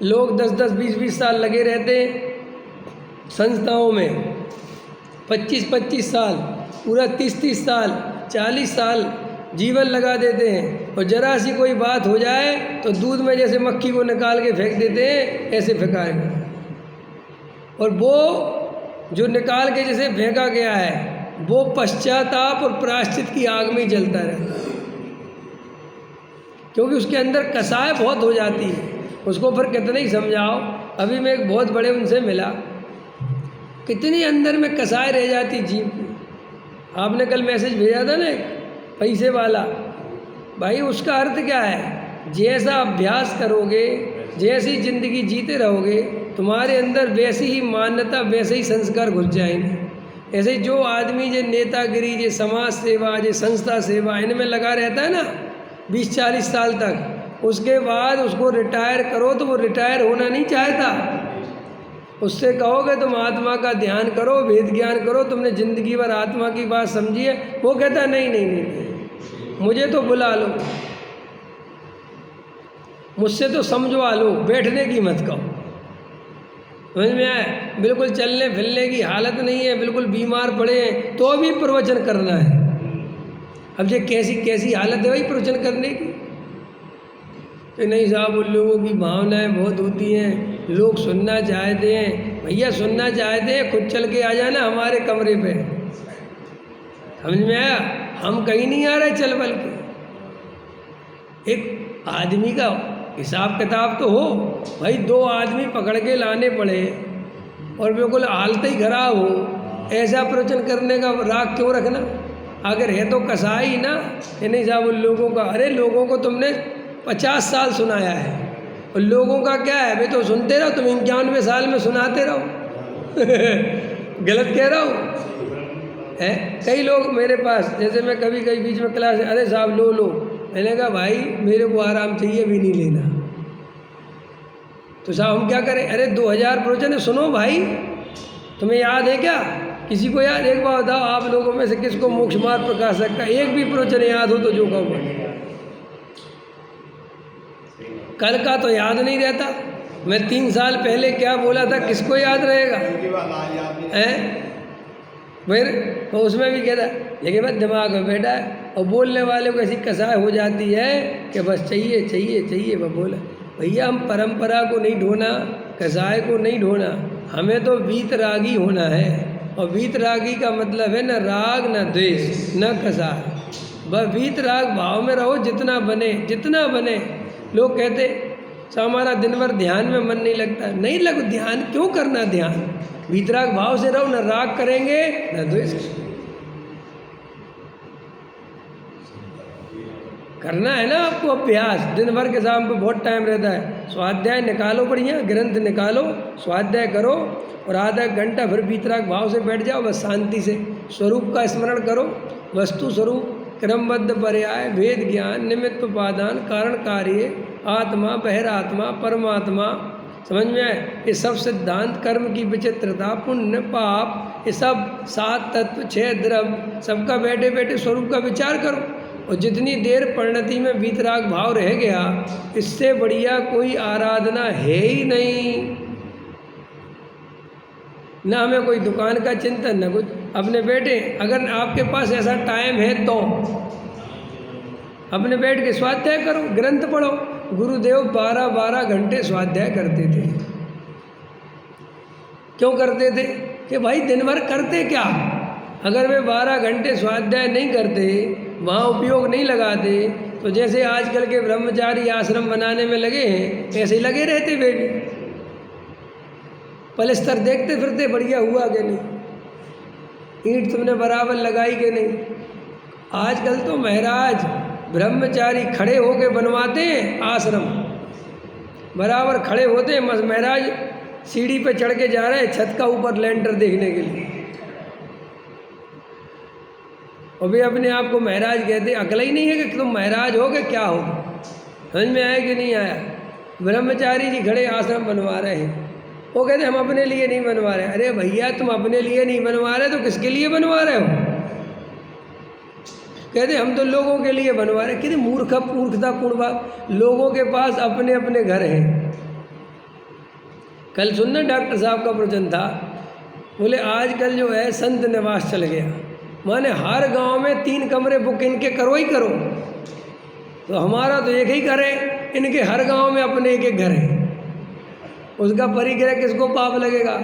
लोग 10-10, 20-20 साल लगे रहते हैं संस्थाओं में, 25-25 साल, पूरा 30-30 साल, 40 साल जीवन लगा देते हैं, और जरा सी कोई बात हो जाए तो दूध में जैसे मक्खी को निकाल के फेंक देते हैं, ऐसे फेंकाएगा। और वो जो निकाल के जैसे फेंका गया है, वो पश्चाताप और प्रायश्चित की आग में ही जलता रहता है, क्योंकि उसके अंदर कसाय बहुत हो जाती है। उसको फिर कितने ही समझाओ। अभी मैं एक बहुत बड़े उनसे मिला, कितनी अंदर में कसाय रह जाती जीव की। आपने कल मैसेज भेजा था ना एक पैसे वाला, भाई उसका अर्थ क्या है? जैसा अभ्यास करोगे, जैसी जिंदगी जीते रहोगे, तुम्हारे अंदर वैसी ही मान्यता, वैसे ही संस्कार घुस जाएंगे। ऐसे जो आदमी जो नेतागिरी, जो समाज सेवा, जो संस्था सेवा, इनमें लगा रहता है ना 20-40 साल तक, उसके बाद उसको रिटायर करो तो वो रिटायर होना नहीं चाहता। उससे कहोगे तुम आत्मा का ध्यान करो, वेद ज्ञान करो, तुमने ज़िंदगी भर आत्मा की बात समझी है, वो कहता नहीं नहीं नहीं, नहीं। मुझे तो बुला लो, मुझसे तो समझवा लो, बैठने की मत कहो। समझ में आए? बिल्कुल चलने फिरने की हालत नहीं है, बिल्कुल बीमार पड़े हैं तो भी प्रवचन करना है। अब ये कैसी कैसी हालत है भाई प्रवचन करने की? कि नहीं साहब, उन लोगों की भावनाएं बहुत होती हैं, लोग सुनना चाहते हैं। भैया सुनना चाहते हैं, खुद चल के आ जाना हमारे कमरे पे। समझ में आया? हम कहीं नहीं आ रहे चल बल के। एक आदमी का हिसाब किताब तो हो भाई, 2 आदमी पकड़ के लाने पड़े और बिल्कुल हालत ही खराब हो, ऐसा प्रवचन करने का राग क्यों रखना? अगर है तो कसाई ही ना। नहीं साहब उन लोगों का, अरे लोगों को तुमने 50 साल सुनाया है, और लोगों का क्या है भाई? तो सुनते रहो, तुम 91 साल में सुनाते रहो। गलत कह रहा हूँ है? कई लोग मेरे पास, जैसे मैं कभी कभी बीच में क्लास, अरे साहब लो लो, मैंने कहा भाई मेरे को आराम चाहिए, भी नहीं लेना। तो साहब हम क्या करें? अरे 2000 प्रवचन सुनो भाई, तुम्हें याद है क्या? किसी को याद? एक बार बताओ, आप लोगों में से किसको मोक्ष मार्ग प्रकाश सकता? एक भी प्रवचन याद हो तो जो कहो। कल का तो याद नहीं रहता। मैं 3 साल पहले क्या बोला था, किसको याद रहेगा? हैं? फिर तो उसमें भी कहता लेकिन बस दिमाग में बैठा है, और बोलने वाले को ऐसी कसाय हो जाती है कि बस चाहिए चाहिए चाहिए। वह बोला भैया हम परंपरा को नहीं ढोना, कसाय को नहीं ढोना, हमें तो वीतरागी होना है। और वीतरागी का मतलब है न राग, न द्वेष, न कसाय, बस वीतराग भाव में रहो, जितना बने जितना बने। लोग कहते हमारा दिन भर ध्यान में मन नहीं लगता। नहीं लगो, ध्यान क्यों करना? ध्यान वीतराग भाव से रहो, न राग करेंगे न द्वेष। करना है ना आपको अभ्यास। दिन भर के शाम पे बहुत टाइम रहता है, स्वाध्याय निकालो, बढ़िया ग्रंथ निकालो, स्वाध्याय करो, और आधा घंटा फिर वीतराग भाव से बैठ जाओ, बस शांति से स्वरूप का स्मरण करो। वस्तु स्वरूप, क्रमबद्ध पर्याय, भेद ज्ञान, निमित्त उपादान, कारण कार्य, आत्मा, बहिरात्मा, परमात्मा। समझ में आए? ये सब सिद्धांत, कर्म की विचित्रता, पुण्य पाप, ये सब 7 तत्व, 6 द्रव्य, सबका बैठे बैठे स्वरूप का विचार करो। और जितनी देर परिणति में वीतराग भाव रह गया, इससे बढ़िया कोई आराधना है ही नहीं। ना हमें कोई दुकान का चिंतन, न कुछ। अपने बेटे, अगर आपके पास ऐसा टाइम है तो अपने बैठ के स्वाध्याय करो, ग्रंथ पढ़ो। गुरुदेव 12-12 घंटे स्वाध्याय करते थे। क्यों करते थे? कि भाई दिन भर करते क्या? अगर वे 12 घंटे स्वाध्याय नहीं करते, वहाँ उपयोग नहीं लगाते, तो जैसे आजकल के ब्रह्मचारी आश्रम बनाने में लगे हैं, ऐसे ही लगे रहते वे भी। पलस्तर देखते फिरते बढ़िया हुआ कि नहीं, ईंट तुमने बराबर लगाई कि नहीं। आजकल तो महाराज ब्रह्मचारी खड़े होके बनवाते हैं आश्रम, बराबर खड़े होते हैं। महाराज सीढ़ी पे चढ़ के जा रहे हैं छत का ऊपर लेंटर देखने के लिए, और वे अपने आप को महाराज कहते। अकल ही नहीं है कि तुम महाराज हो, कि क्या हो? समझ में आया कि नहीं आया? ब्रह्मचारी जी खड़े आश्रम बनवा रहे हैं, वो कहते हम अपने लिए नहीं बनवा रहे। अरे भैया, तुम अपने लिए नहीं बनवा रहे तो किसके लिए बनवा रहे हो? कहते हम तो लोगों के लिए बनवा रहे। कहते मूर्खतापूर्ण बात, लोगों के पास अपने अपने घर हैं। कल सुनना डॉक्टर साहब का प्रवचन था, बोले आजकल जो है संत निवास चल गया, माने हर गांव में 3 कमरे बुक इनके करो ही करो। तो हमारा तो एक ही घर है, इनके हर गांव में अपने एक एक घर है। उसका परिग्रह किसको पाप लगेगा?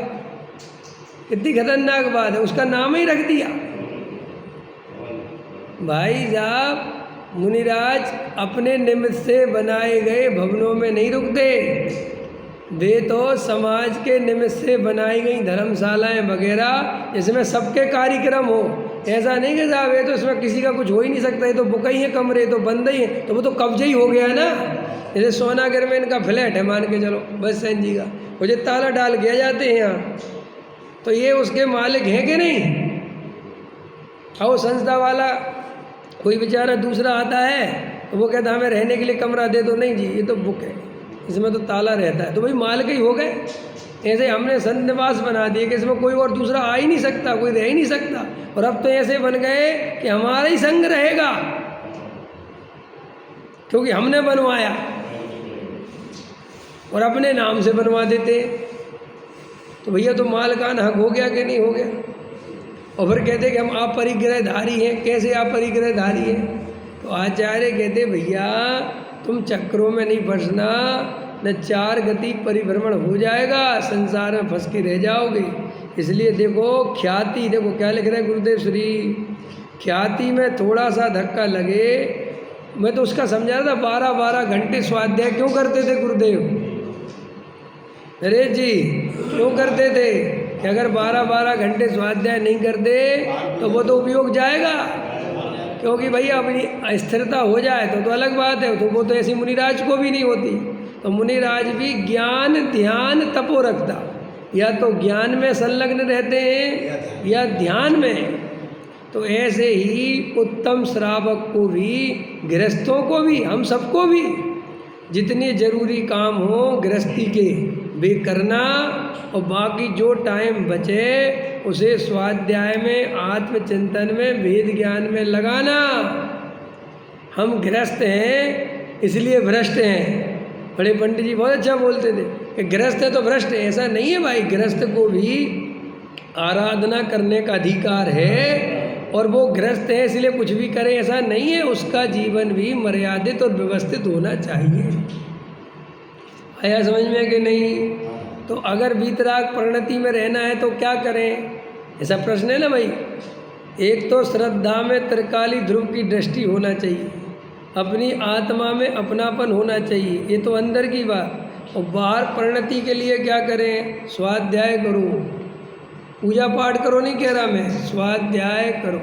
कितनी खतरनाक बात है, उसका नाम ही रख दिया। भाई साहब, मुनिराज अपने निमित्त से बनाए गए भवनों में नहीं रुकते, वे तो समाज के निमित्त से बनाई गई धर्मशालाएं वगैरह, इसमें सबके कार्यक्रम हो। ऐसा नहीं कि साहब ये तो इसमें किसी का कुछ हो ही नहीं सकता, ये तो बुका ही है कमरे, तो बंद ही है, तो वो तो कब्जे ही हो गया ना। जैसे सोनागर में इनका फ्लैट है, मान के चलो बस सैन जी का, मुझे ताला डाल किया जाते हैं यहाँ, तो ये उसके मालिक हैं कि नहीं? और संस्था वाला कोई बेचारा दूसरा आता है तो वो कहता हमें रहने के लिए कमरा दे दो, नहीं जी ये तो बुक है, इसमें तो ताला रहता है, तो भाई मालिक ही हो गए। ऐसे हमने संत निवास बना दिए कि इसमें कोई और दूसरा आ ही नहीं सकता, कोई रह ही नहीं सकता। और अब तो ऐसे बन गए कि हमारा ही संग रहेगा, क्योंकि हमने बनवाया, और अपने नाम से बनवा देते। तो भैया तो मालिकाना हक हो गया कि नहीं हो गया? और फिर कहते कि हम आप परिग्रहधारी हैं। कैसे आप परिग्रहधारी हैं? तो आचार्य कहते भैया तुम चक्रों में नहीं फंसना, न 4 गति परिभ्रमण हो जाएगा, संसार में फंस के रह जाओगे। इसलिए देखो ख्याति, देखो क्या लिख रहे हैं गुरुदेव श्री, ख्याति में थोड़ा सा धक्का लगे। मैं तो उसका समझा रहा था, 12-12 घंटे स्वाध्याय क्यों करते थे गुरुदेव? अरे जी क्यों करते थे कि अगर 12-12 घंटे स्वाध्याय नहीं करते तो वो तो उपयोग जाएगा, क्योंकि भैया अपनी स्थिरता हो जाए तो अलग बात है, तो वो तो ऐसी मुनिराज को भी नहीं होती। तो मुनिराज भी ज्ञान ध्यान तपो रखता, या तो ज्ञान में संलग्न रहते हैं या ध्यान में। तो ऐसे ही उत्तम श्रावक को भी, गृहस्थों को भी, हम सबको भी जितने जरूरी काम हो गृहस्थी के वे करना, और बाकी जो टाइम बचे उसे स्वाध्याय में, आत्मचिंतन में, वेद ज्ञान में लगाना। हम गृहस्थ हैं इसलिए भ्रष्ट हैं। बड़े पंडित जी बहुत अच्छा बोलते थे कि गृहस्थ है तो भ्रष्ट है। ऐसा नहीं है भाई, गृहस्थ को भी आराधना करने का अधिकार है, और वो गृहस्थ है इसलिए कुछ भी करे ऐसा नहीं है। उसका जीवन भी मर्यादित और व्यवस्थित होना चाहिए। आया समझ में कि नहीं? तो अगर वीतराग परिणति में रहना है तो क्या करें, ऐसा प्रश्न है ना भाई। एक तो श्रद्धा में त्रिकाली ध्रुव की दृष्टि होना चाहिए, अपनी आत्मा में अपनापन होना चाहिए, ये तो अंदर की बात। और बाहर परिणति के लिए क्या करें? स्वाध्याय करो, पूजा पाठ करो नहीं कह रहा मैं, स्वाध्याय करो।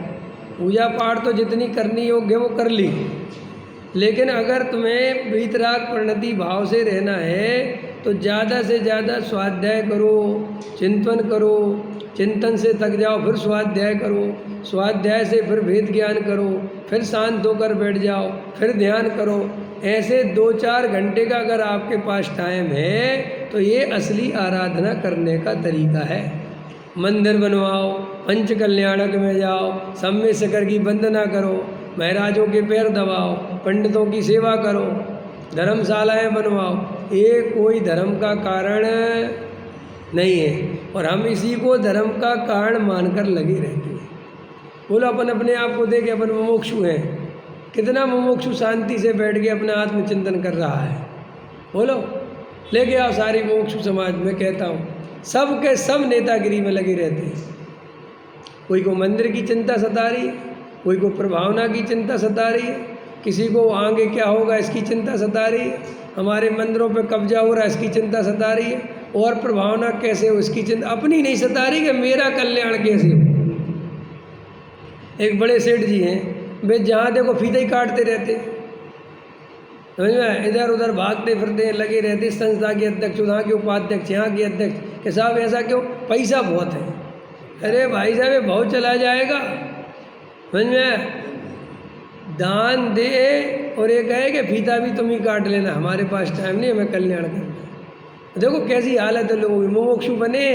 पूजा पाठ तो जितनी करनी योग्य वो कर ली, लेकिन अगर तुम्हें वीतराग परिणति भाव से रहना है तो ज़्यादा से ज़्यादा स्वाध्याय करो, चिंतन करो, चिंतन से थक जाओ फिर स्वाध्याय करो, स्वाध्याय से फिर वेद ज्ञान करो, फिर शांत होकर बैठ जाओ, फिर ध्यान करो। ऐसे 2-4 घंटे का अगर आपके पास टाइम है तो ये असली आराधना करने का तरीका है। मंदिर बनवाओ, पंच कल्याणक में जाओ, सम्य शिखर की वंदना करो, महाराजों के पैर दबाओ, पंडितों की सेवा करो, धर्मशालाएं बनवाओ। ये कोई धर्म का कारण नहीं है, और हम इसी को धर्म का कारण मानकर लगे रहते हैं। बोलो अपन अपने आप को देखे अपन मुमुक्षु हैं, कितना मुमुक्षु शांति से बैठ के अपना आत्मचिंतन कर रहा है? बोलो, लेके आओ सारी मुमुक्षु समाज। मैं कहता हूँ सब के सब नेतागिरी में लगे रहते हैं। कोई को मंदिर की चिंता सता रही है, कोई को प्रभावना की चिंता सता रही है, किसी को आगे क्या होगा इसकी चिंता सता रही है, हमारे मंदिरों पे कब्जा हो रहा है इसकी चिंता सता रही है, और प्रभावना कैसे हो इसकी चिंता अपनी नहीं सता रही कि मेरा कल्याण कैसे हो। एक बड़े सेठ जी हैं, वे जहाँ देखो फीता ही काटते रहते, समझ में, इधर उधर भागते फिरते हैं, लगे रहते, संस्था के अध्यक्ष, वहाँ के उपाध्यक्ष, यहाँ के अध्यक्ष के साहब ऐसा क्यों? पैसा बहुत है। अरे भाई साहब ये बहुत चला जाएगा, समझ में, दान दे और ये कहे कि फीता भी तुम ही काट लेना, हमारे पास टाइम नहीं, हमें कल्याण करना। देखो कैसी हालत है लोगों की। मुमुक्षु बने,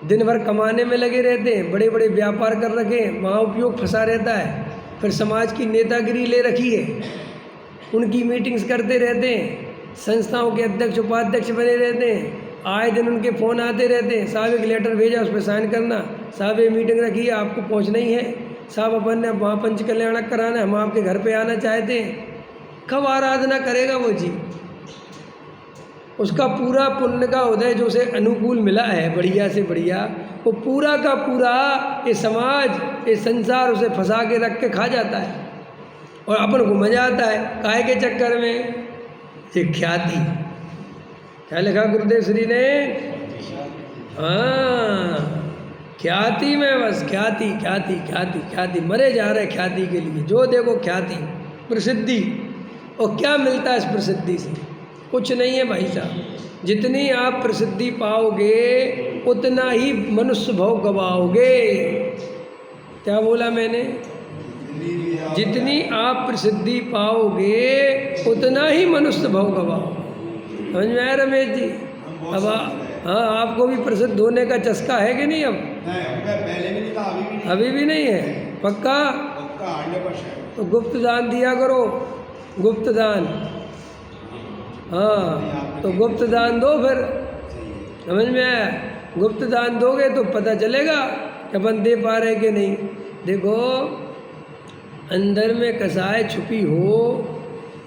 दिन भर कमाने में लगे रहते हैं, बड़े बड़े व्यापार कर रखे हैं, वहाँ उपयोग फंसा रहता है, फिर समाज की नेतागिरी ले रखी है, उनकी मीटिंग्स करते रहते हैं, संस्थाओं के अध्यक्ष उपाध्यक्ष बने रहते हैं, आए दिन उनके फ़ोन आते रहते हैं, साहब एक लेटर भेजा उस पर साइन करना, साहब ये मीटिंग रखी है आपको पहुँचना ही है, साहब अपन ने वहाँ पंच कल्याणक कराना है, हम आपके घर पे आना चाहते हैं। कब आराधना करेगा वो जी? उसका पूरा पुण्य का उदय जो उसे अनुकूल मिला है बढ़िया से बढ़िया, वो पूरा का पूरा ये समाज ये संसार उसे फंसा के रख के खा जाता है, और अपन को मजा आता है। काहे के चक्कर में? ये ख्याति। क्या लिखा गुरुदेव श्री ने? हाँ, ख्याति में बस, ख्याति ख्याति ख्याति ख्याति, मरे जा रहे ख्याति के लिए। जो देखो ख्याति, प्रसिद्धि, और क्या मिलता है इस प्रसिद्धि से? कुछ नहीं है भाई साहब। जितनी आप प्रसिद्धि पाओगे उतना ही मनुष्य भाव गवाओगे। क्या बोला मैंने? जितनी आप प्रसिद्धि पाओगे उतना ही मनुष्य भाव गवाओगे। समझ में आया रमेश जी? अब हाँ, आपको भी प्रसिद्ध होने का चस्का है कि नहीं? अब पहले भी नहीं था, अभी भी नहीं है। पक्का? पक्का 100%। तो गुप्त दान दिया करो, गुप्त दान। हाँ, तो गुप्त दान दो फिर, समझ में आया? गुप्त दान दोगे तो पता चलेगा कि अपन दे पा रहे कि नहीं। देखो, अंदर में कसाय छुपी हो,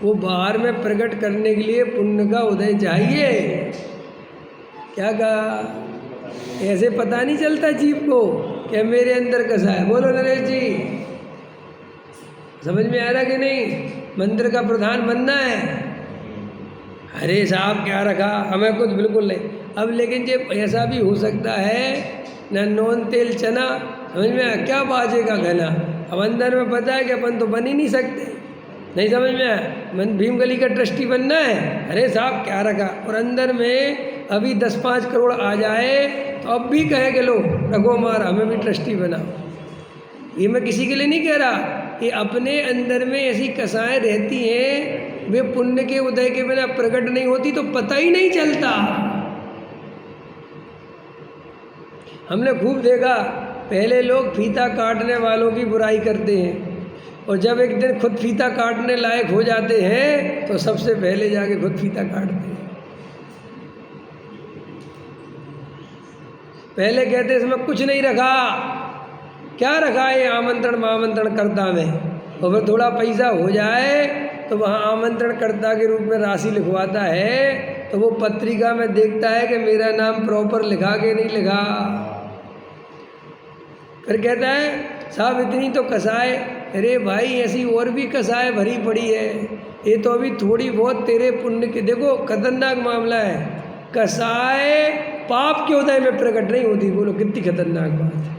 वो बाहर में प्रकट करने के लिए पुण्य का उदय चाहिए। क्या कहा? ऐसे पता नहीं चलता जीव को कि मेरे अंदर कसाय। बोलो नरेश जी, समझ में आ रहा कि नहीं? मंदिर का प्रधान बनना है, अरे साहब क्या रखा, हमें कुछ बिल्कुल नहीं। अब लेकिन ये ऐसा भी हो सकता है न नॉन तेल चना, समझ में क्या बाजेगा घना। अब अंदर में पता है कि अपन तो बन ही नहीं सकते, नहीं समझ में आया? मन भीमगली का ट्रस्टी बनना है, अरे साहब क्या रखा। और अंदर में अभी 10-5 करोड़ आ जाए तो अब भी कहे कि लो रखो हमारा, हमें भी ट्रस्टी बनाओ। ये मैं किसी के लिए नहीं कह रहा, कि अपने अंदर में ऐसी कसाएं रहती हैं, वे पुण्य के उदय के बिना प्रकट नहीं होती तो पता ही नहीं चलता। हमने खूब देखा, पहले लोग फीता काटने वालों की बुराई करते हैं, और जब एक दिन खुद फीता काटने लायक हो जाते हैं तो सबसे पहले जाके खुद फीता काटते हैं। पहले कहते इसमें कुछ नहीं रखा, क्या रखा है आमंत्रण आमंत्रण करता में, और फिर थोड़ा पैसा हो जाए तो वहाँ आमंत्रण कर्ता के रूप में राशि लिखवाता है, तो वो पत्रिका में देखता है कि मेरा नाम प्रॉपर लिखा के नहीं लिखा। फिर कहता है साहब इतनी तो कसाय, अरे भाई ऐसी और भी कसाय भरी पड़ी है, ये तो अभी थोड़ी बहुत तेरे पुण्य के। देखो खतरनाक मामला है, कसाय पाप के उदय में प्रकट नहीं होती। बोलो कितनी खतरनाक बात है।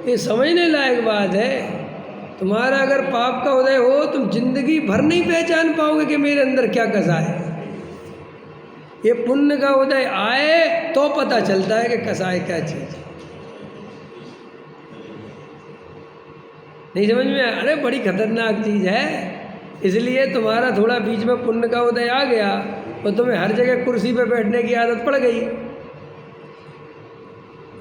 ये समझने लायक बात है। तुम्हारा अगर पाप का उदय हो, तुम जिंदगी भर नहीं पहचान पाओगे कि मेरे अंदर क्या कसाय है। ये पुण्य का उदय आए तो पता चलता है कि कसाय क्या चीज़ है। नहीं समझ में? अरे बड़ी खतरनाक चीज़ है। इसलिए तुम्हारा थोड़ा बीच में पुण्य का उदय आ गया और तुम्हें हर जगह कुर्सी पे बैठने की आदत पड़ गई।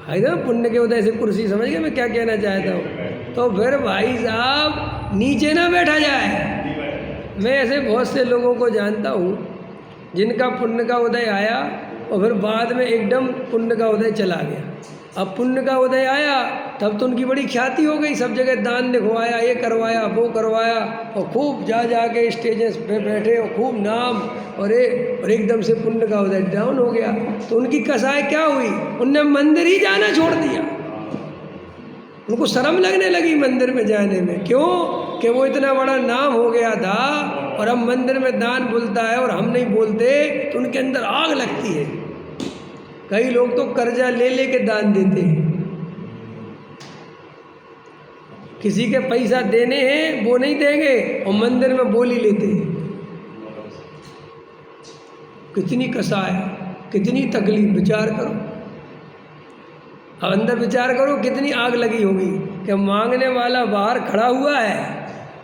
है ना, पुण्य के उदय से कुर्सी, समझ गए मैं क्या कहना चाहता हूँ? तो फिर भाई साहब नीचे ना बैठा जाए। मैं ऐसे बहुत से लोगों को जानता हूँ जिनका पुण्य का उदय आया और फिर बाद में एकदम पुण्य का उदय चला गया। अब पुण्य का उदय आया तब तो उनकी बड़ी ख्याति हो गई, सब जगह दान लिखवाया, ये करवाया वो करवाया, और खूब जा के स्टेजेस पे बैठे और खूब नाम, और एकदम से पुण्य का उदय डाउन हो गया। तो उनकी कसाई क्या हुई, उनने मंदिर ही जाना छोड़ दिया। उनको शर्म लगने लगी मंदिर में जाने में। क्यों? कि वो इतना बड़ा नाम हो गया था और अब मंदिर में दान बोलता है और हम नहीं बोलते, तो उनके अंदर आग लगती है। कई लोग तो कर्जा ले के दान देते हैं, किसी के पैसा देने हैं वो नहीं देंगे और मंदिर में बोल ही लेते हैं। कितनी कसाई, कितनी तकलीफ, विचार करो। अब अंदर विचार करो कितनी आग लगी होगी कि मांगने वाला बाहर खड़ा हुआ है,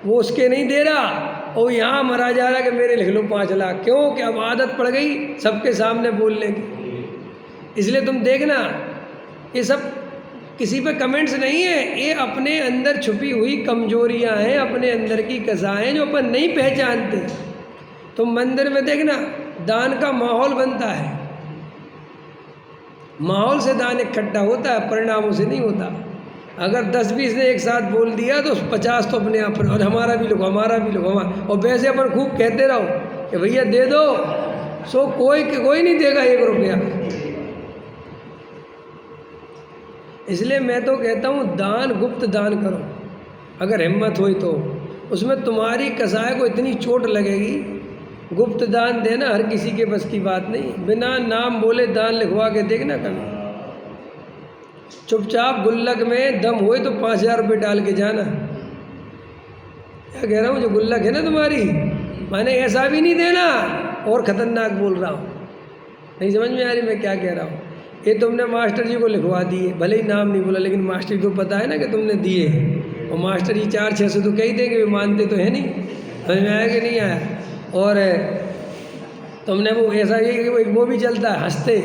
वो उसके नहीं दे रहा और यहाँ मरा जा रहा कि मेरे लिख लो 5 लाख। क्यों? कि अब आदत पड़ गई सबके सामने बोलने की। इसलिए तुम देखना, ये सब किसी पे कमेंट्स नहीं है, ये अपने अंदर छुपी हुई कमजोरियां हैं, अपने अंदर की कसाएं जो अपन नहीं पहचानते। तुम मंदिर में देखना दान का माहौल बनता है, माहौल से दान इकट्ठा होता है, परिणामों से नहीं होता। अगर 10-20 ने एक साथ बोल दिया तो 50 तो अपने आप, और हमारा भी लो, हमारा भी लो, हमारा, और वैसे अपन खूब कहते रहो कि भैया दे दो, सो कोई नहीं देगा 1 रुपया। इसलिए मैं तो कहता हूँ दान, गुप्त दान करो अगर हिम्मत हुई तो। उसमें तुम्हारी कसाई को इतनी चोट लगेगी। गुप्त दान देना हर किसी के बस की बात नहीं, बिना नाम बोले दान लिखवा के देखना कभी। चुपचाप गुल्लक में दम हुए तो 5000 रुपये डाल के जाना। क्या कह रहा हूँ, जो गुल्लक है ना तुम्हारी, मैंने ऐसा भी नहीं देना, और ख़तरनाक बोल रहा हूँ, नहीं समझ में आ रही मैं क्या कह रहा हूँ। ये तुमने मास्टर जी को लिखवा दिए, भले ही नाम नहीं बोला, लेकिन मास्टर जी को पता है ना कि तुमने दिए, और मास्टर जी 400-600 तो कह ही देंगे, वे मानते तो है नहीं। समझ में आया कि नहीं आया? और तुमने वो ऐसा ये वो भी चलता है, हंसते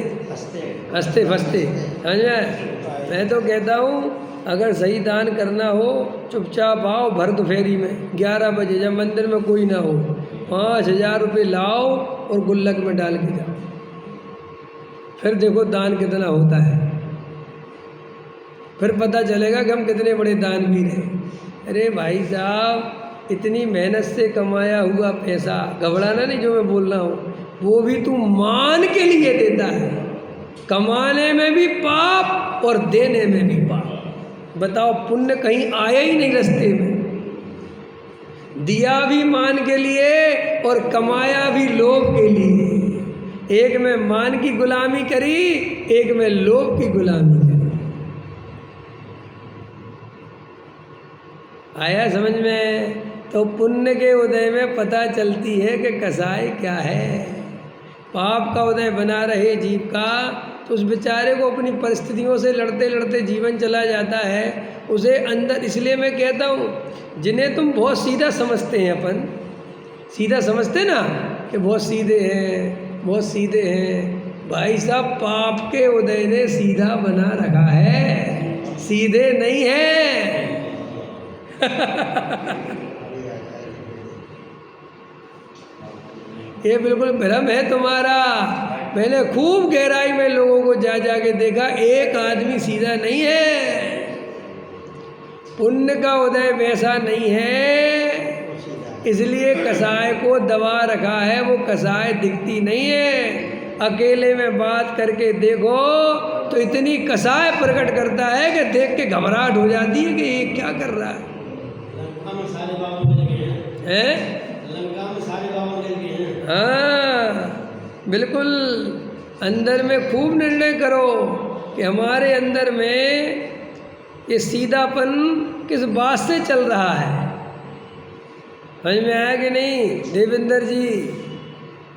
फंसते, समझ में। मैं तो कहता हूँ अगर सही दान करना हो चुपचाप आओ भर दोपहरी में 11 बजे, जब मंदिर में कोई ना हो, 5000 रुपये लाओ और गुल्लक में डाल के जाओ, फिर देखो दान कितना होता है, फिर पता चलेगा कि हम कितने बड़े दानवीर हैं। अरे भाई साहब, इतनी मेहनत से कमाया हुआ पैसा, घबराना नहीं जो मैं बोल रहा हूँ, वो भी तू मान के लिए देता है। कमाने में भी पाप और देने में भी पाप। बताओ, पुण्य कहीं आया ही नहीं रास्ते में। दिया भी मान के लिए और कमाया भी लोभ के लिए। एक में मान की गुलामी करी, एक में लोभ की गुलामी करी। आया समझ में? तो पुण्य के उदय में पता चलती है कि कसाई क्या है। पाप का उदय बना रहे जीव का, तो उस बेचारे को अपनी परिस्थितियों से लड़ते लड़ते जीवन चला जाता है, उसे अंदर। इसलिए मैं कहता हूँ, जिन्हें तुम बहुत सीधा समझते हैं, अपन सीधा समझते ना कि बहुत सीधे हैं, बहुत सीधे हैं, भाई साहब पाप के उदय ने सीधा बना रखा है, सीधे नहीं है। ये बिल्कुल भ्रम है तुम्हारा। मैंने खूब गहराई में लोगों को जा के देखा, एक आदमी सीधा नहीं है। पुण्य का उदय वैसा नहीं है, इसलिए कसाय को दबा रखा है। वो कसाय दिखती नहीं है। अकेले में बात करके देखो तो इतनी कसाय प्रकट करता है कि देख के घबराहट हो जाती है कि ये क्या कर रहा है। हाँ बिल्कुल, अंदर में खूब निर्णय करो कि हमारे अंदर में ये सीधापन किस बात से चल रहा है। समझ में आया कि नहीं देवेंद्र जी?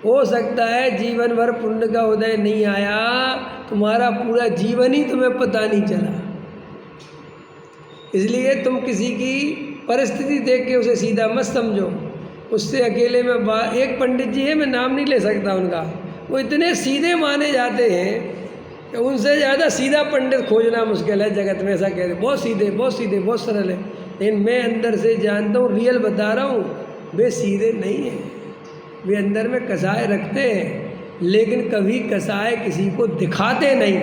हो सकता है जीवन भर पुण्य का उदय नहीं आया, तुम्हारा पूरा जीवन ही तुम्हें पता नहीं चला। इसलिए तुम किसी की परिस्थिति देख के उसे सीधा मत समझो। उससे अकेले में एक पंडित जी है, मैं नाम नहीं ले सकता उनका, वो इतने सीधे माने जाते हैं कि उनसे ज़्यादा सीधा पंडित खोजना मुश्किल है जगत में। ऐसा कह रहे बहुत सीधे, बहुत सीधे, बहुत सरल है, लेकिन मैं अंदर से जानता हूँ, रियल बता रहा हूँ, वे सीधे नहीं हैं। वे अंदर में कसाय रखते हैं, लेकिन कभी कसाय किसी को दिखाते नहीं।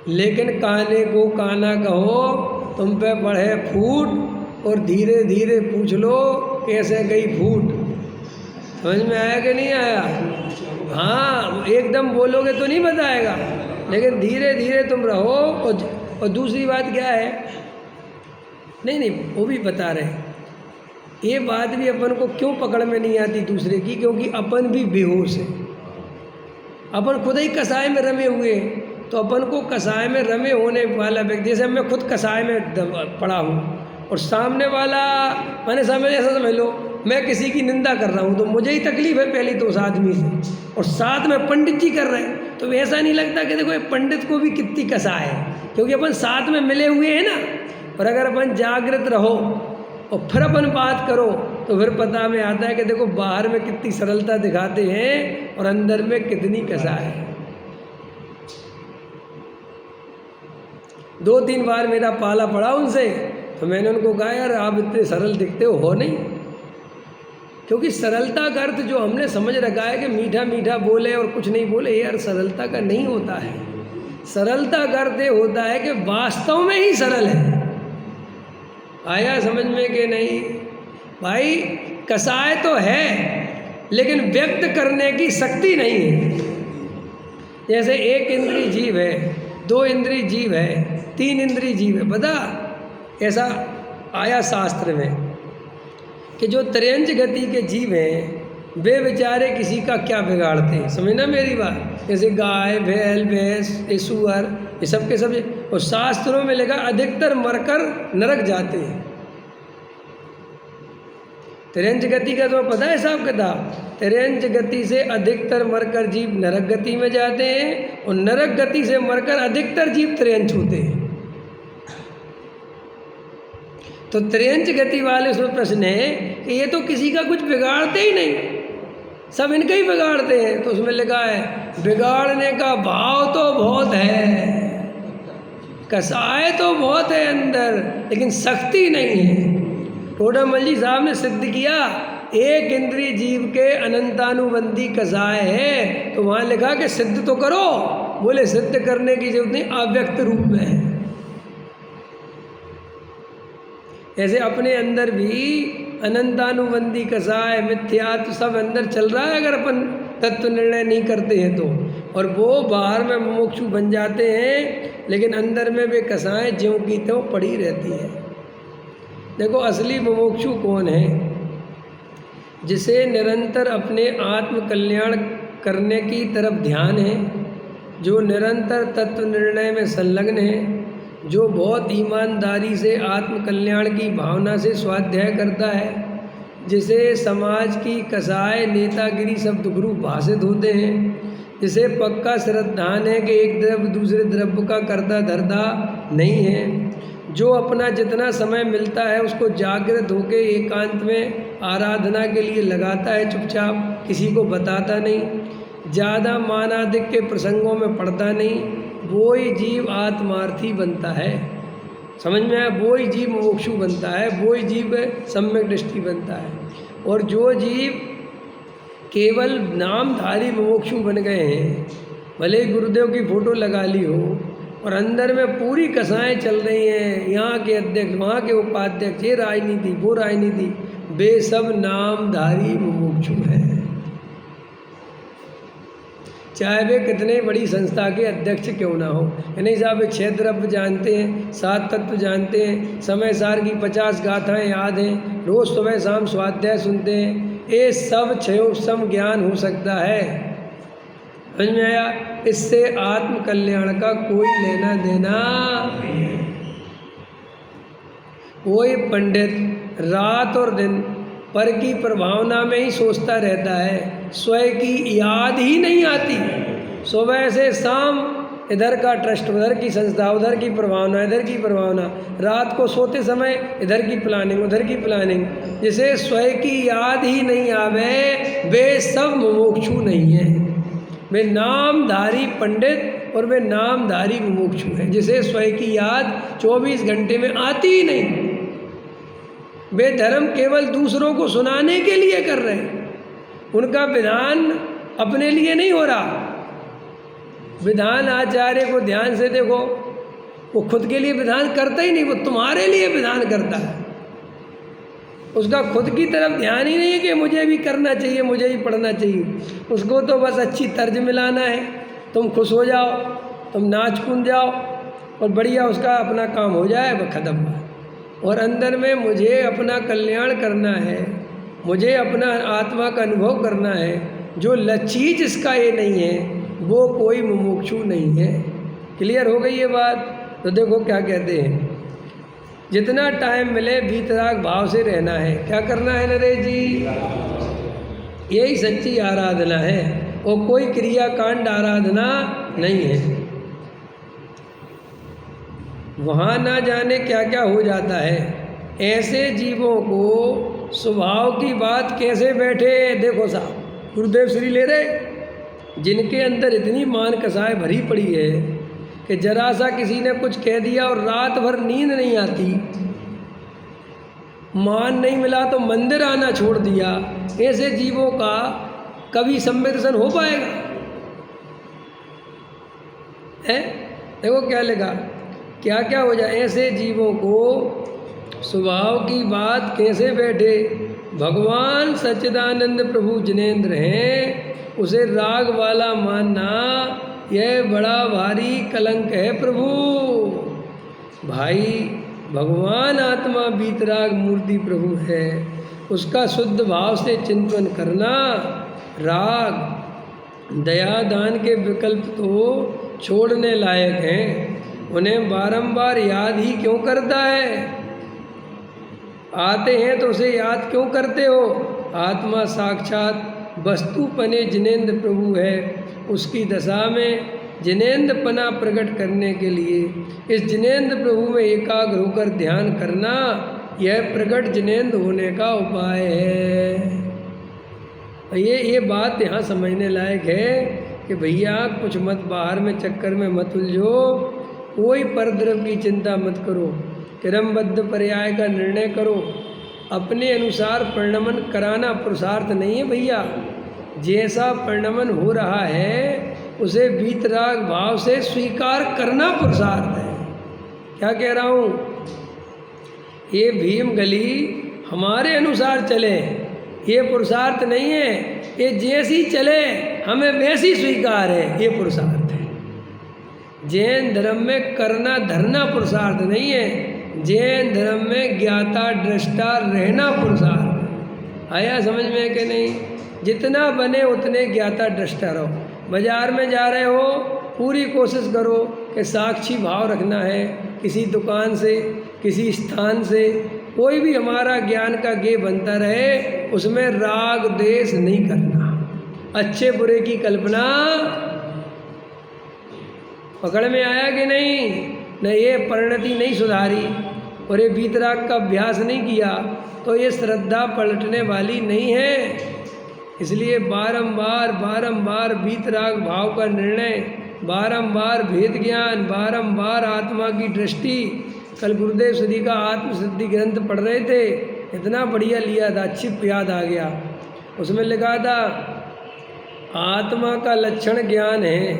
लेकिन काने को काना कहो, तुम पे पड़े फूट और धीरे धीरे पूछ लो कैसे गई फूट। समझ में आया कि नहीं आया? हाँ, एकदम बोलोगे तो नहीं बताएगा, लेकिन धीरे धीरे तुम रहो। और दूसरी बात क्या है, नहीं वो भी बता रहे, ये बात भी अपन को क्यों पकड़ में नहीं आती दूसरे की, क्योंकि अपन भी बेहोश है। अपन खुद ही कसाय में रमे हुए हैं। तो अपन को कसाय में रमे होने वाला व्यक्ति, जैसे मैं खुद कसाय में पड़ा हूँ और सामने वाला, मैंने समझ ऐसा समझ लो मैं किसी की निंदा कर रहा हूँ तो मुझे ही तकलीफ है पहली तो उस आदमी से, और साथ में पंडित जी कर रहे हैं, तो ऐसा नहीं लगता कि देखो ये पंडित को भी कितनी कसाय है, क्योंकि अपन साथ में मिले हुए हैं ना। और अगर अपन जागृत रहो और फिर अपन बात करो तो फिर पता में आता है कि देखो बाहर में कितनी सरलता दिखाते हैं और अंदर में कितनी कसाय है। 2-3 बार मेरा पाला पड़ा उनसे, तो मैंने उनको कहा यार आप इतने सरल दिखते हो नहीं, क्योंकि सरलता का अर्थ जो हमने समझ रखा है कि मीठा मीठा बोले और कुछ नहीं बोले, यार सरलता का नहीं होता है। सरलता का अर्थ होता है कि वास्तव में ही सरल है। आया समझ में कि नहीं भाई? कसाय तो है लेकिन व्यक्त करने की शक्ति नहीं है। जैसे 1 इंद्रिय जीव है, 2 इंद्रिय जीव है, 3 इंद्रिय जीव है। पता ऐसा आया शास्त्र में कि जो त्रियंच गति के जीव हैं वे बेचारे किसी का क्या बिगाड़ते हैं। समझना मेरी बात? जैसे गाय, बैल, भैंस, सुअर, ये सब के सब, और शास्त्रों में लिखा अधिकतर मरकर नरक जाते हैं। त्रियंच गति का तो पता है साहब किताब? त्रियंच गति से अधिकतर मरकर जीव नरक गति में जाते हैं और नरक गति से मरकर अधिकतर जीव त्रियंच होते हैं। तो त्रियंच गति वाले उसमें प्रश्न है कि ये तो किसी का कुछ बिगाड़ते ही नहीं, सब इनका ही बिगाड़ते हैं। तो उसमें लिखा है बिगाड़ने का भाव तो बहुत है, कसाय तो बहुत है अंदर, लेकिन शक्ति नहीं है। टोडामल जी साहब ने सिद्ध किया 1 इंद्रिय जीव के अनंतानुबंधी कसाय है, तो वहाँ लिखा कि सिद्ध तो करो। बोले सिद्ध करने की जरूरत नहीं, अव्यक्त रूप में है। ऐसे अपने अंदर भी अनंतानुबंधी कसाय, मिथ्यात्व सब अंदर चल रहा है अगर अपन तत्व निर्णय नहीं करते हैं तो। और वो बाहर में मुमुक्षु बन जाते हैं, लेकिन अंदर में वे कसाएं ज्यों की त्यों पड़ी रहती हैं। देखो असली मुमुक्षु कौन है? जिसे निरंतर अपने आत्म कल्याण करने की तरफ ध्यान है, जो निरंतर तत्व निर्णय में संलग्न है, जो बहुत ईमानदारी से आत्म कल्याण की भावना से स्वाध्याय करता है, जिसे समाज की कसाय, नेतागिरी सब दुखरू भाषित होते हैं, जिसे पक्का श्रद्धान है कि एक द्रव्य दूसरे द्रव्य का करता धरता नहीं है, जो अपना जितना समय मिलता है उसको जागृत होकर एकांत में आराधना के लिए लगाता है, चुपचाप किसी को बताता नहीं, ज़्यादा मानादिक के प्रसंगों में पड़ता नहीं, वो ही जीव आत्मार्थी बनता है। समझ में आया? वो ही जीव मोक्षु बनता है, वो ही जीव सम्यक दृष्टि बनता है। और जो जीव केवल नामधारी मोक्षु बन गए हैं, भले ही गुरुदेव की फोटो लगा ली हो और अंदर में पूरी कसाएं चल रही हैं, यहाँ के अध्यक्ष, वहाँ के उपाध्यक्ष, ये राजनीति, वो राजनीति, वे सब नामधारी मोक्षु हैं। चाहे वे कितने बड़ी संस्था के अध्यक्ष क्यों ना हो। नहीं साहब, वे 6 द्रव्य जानते हैं, 7 तत्व जानते हैं, समय सार की 50 गाथाएँ याद हैं, रोज़ सुबह शाम स्वाध्याय सुनते हैं, ये सब क्षयोपम ज्ञान हो सकता है। समझ में आया? इससे आत्म कल्याण का कोई लेना देना नहीं है। कोई पंडित रात और दिन पर की प्रभावना में ही सोचता रहता है, स्वयं की याद ही नहीं आती। सुबह से शाम इधर का ट्रस्ट, उधर की संस्था, उधर की प्रभावना, इधर की प्रभावना, रात को सोते समय इधर की प्लानिंग, उधर की प्लानिंग, जिसे स्वयं की याद ही नहीं आवे, वे सब मुमुक्षु नहीं हैं। वे नामधारी पंडित और वे नामधारी मुमुक्षु हैं, जिसे स्वयं की याद 24 घंटे में आती ही नहीं। वे धर्म केवल दूसरों को सुनाने के लिए कर रहे हैं, उनका विधान अपने लिए नहीं हो रहा। विधान आचार्य को ध्यान से देखो, वो खुद के लिए विधान करता ही नहीं, वो तुम्हारे लिए विधान करता है। उसका खुद की तरफ ध्यान ही नहीं है कि मुझे भी करना चाहिए, मुझे भी पढ़ना चाहिए। उसको तो बस अच्छी तर्ज मिलाना है, तुम खुश हो जाओ, तुम नाच कूद जाओ और बढ़िया उसका अपना काम हो जाए, वह खत्म। और अंदर में मुझे अपना कल्याण करना है, मुझे अपना आत्मा का अनुभव करना है। जो लक्ष्य ही जिसका ये नहीं है वो कोई मुमुक्षु नहीं है। क्लियर हो गई ये बात? तो देखो क्या कहते हैं, जितना टाइम मिले वीतराग भाव से रहना है। क्या करना है नरेश जी? यही सच्ची आराधना है, और कोई क्रियाकांड आराधना नहीं है। वहाँ ना जाने क्या क्या हो जाता है। ऐसे जीवों को स्वभाव की बात कैसे बैठे। देखो साहब, गुरुदेव श्री ले रहे, जिनके अंदर इतनी मान कसाय भरी पड़ी है कि जरा सा किसी ने कुछ कह दिया और रात भर नींद नहीं आती, मान नहीं मिला तो मंदिर आना छोड़ दिया। ऐसे जीवों का कभी सम्यक दर्शन हो पाएगा? है देखो क्या लिखा, क्या क्या हो जाए। ऐसे जीवों को स्वभाव की बात कैसे बैठे। भगवान सच्चिदानंद प्रभु जिनेंद्र हैं, उसे राग वाला मानना यह बड़ा भारी कलंक है प्रभु। भाई भगवान आत्मा बीतराग मूर्ति प्रभु है, उसका शुद्ध भाव से चिंतन करना। राग दया दान के विकल्प तो छोड़ने लायक हैं, उन्हें बारंबार याद ही क्यों करता है। आते हैं तो उसे याद क्यों करते हो। आत्मा साक्षात वस्तुपने जिनेंद्र प्रभु है, उसकी दशा में जिनेंद्र पना प्रकट करने के लिए इस जिनेंद्र प्रभु में एकाग्र होकर ध्यान करना, यह प्रकट जिनेंद्र होने का उपाय है। ये बात यहाँ समझने लायक है कि भैया कुछ मत बाहर में चक्कर में मत उलझो, कोई परद्रव की चिंता मत करो, क्रमबद्ध पर्याय का निर्णय करो। अपने अनुसार परिणमन कराना पुरुषार्थ नहीं है भैया। जैसा परिणमन हो रहा है उसे वीतराग भाव से स्वीकार करना पुरुषार्थ है। क्या कह रहा हूँ, ये भीम गली हमारे अनुसार चले, ये पुरुषार्थ नहीं है। ये जैसी चले हमें वैसी स्वीकार है, ये पुरुषार्थ है। जैन धर्म में करना धरना पुरुषार्थ नहीं है, जैन धर्म में ज्ञाता दृष्टा रहना पुरुषार्थ। आया समझ में कि नहीं? जितना बने उतने ज्ञाता दृष्टा रहो। बाजार में जा रहे हो, पूरी कोशिश करो कि साक्षी भाव रखना है। किसी दुकान से, किसी स्थान से कोई भी हमारा ज्ञान का गेय बनता रहे, उसमें राग द्वेष नहीं करना। अच्छे बुरे की कल्पना पकड़ में आया कि नहीं? न ये परिणति नहीं सुधारी और ये वीतराग का अभ्यास नहीं किया तो ये श्रद्धा पलटने वाली नहीं है। इसलिए बारंबार बारंबार वीतराग भाव का निर्णय, बारंबार भेद ज्ञान, बारंबार आत्मा की दृष्टि। कल गुरुदेव श्री का आत्मसिद्धि ग्रंथ पढ़ रहे थे, इतना बढ़िया लिया था, अच्छी याद आ गया। उसमें लिखा था आत्मा का लक्षण ज्ञान है।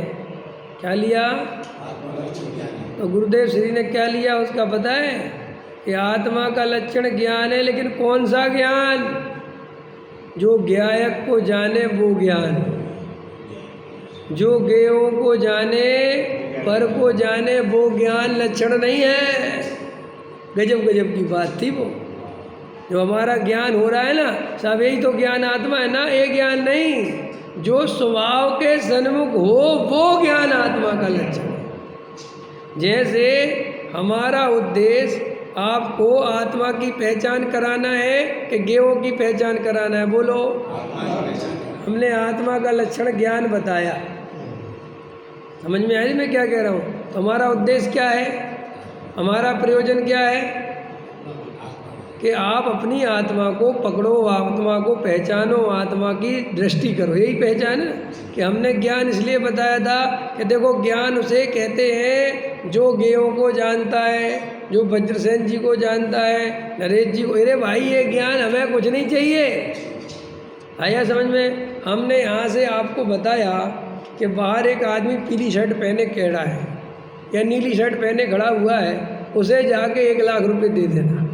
क्या लिया? तो गुरुदेव श्री ने क्या लिया उसका पता है? कि आत्मा का लक्षण ज्ञान है, लेकिन कौन सा ज्ञान? जो ज्ञायक को जाने वो ज्ञान, जो ज्ञेयों को जाने पर को जाने वो ज्ञान लक्षण नहीं है। गजब गजब की बात थी वो। जो हमारा ज्ञान हो रहा है ना, सब यही तो ज्ञान आत्मा है ना, ये ज्ञान नहीं। जो स्वभाव के सन्मुख हो वो ज्ञान आत्मा का लक्षण है। जैसे हमारा उद्देश्य आपको आत्मा की पहचान कराना है कि ज्ञेयों की पहचान कराना है? बोलो। हमने आत्मा का लक्षण ज्ञान बताया, समझ में आई मैं क्या कह रहा हूँ? तो हमारा उद्देश्य क्या है, हमारा प्रयोजन क्या है? कि आप अपनी आत्मा को पकड़ो, आत्मा को पहचानो, आत्मा की दृष्टि करो। यही पहचान है कि हमने ज्ञान इसलिए बताया था कि देखो ज्ञान उसे कहते हैं जो ज्ञेयों को जानता है, जो वज्रसेन जी को जानता है, नरेश जी को। अरे भाई ये ज्ञान हमें कुछ नहीं चाहिए। आया समझ में? हमने यहाँ से आपको बताया कि बाहर एक आदमी पीली शर्ट पहने खड़ा है या नीली शर्ट पहने खड़ा हुआ है, उसे जाके 1 लाख रुपए दे देना।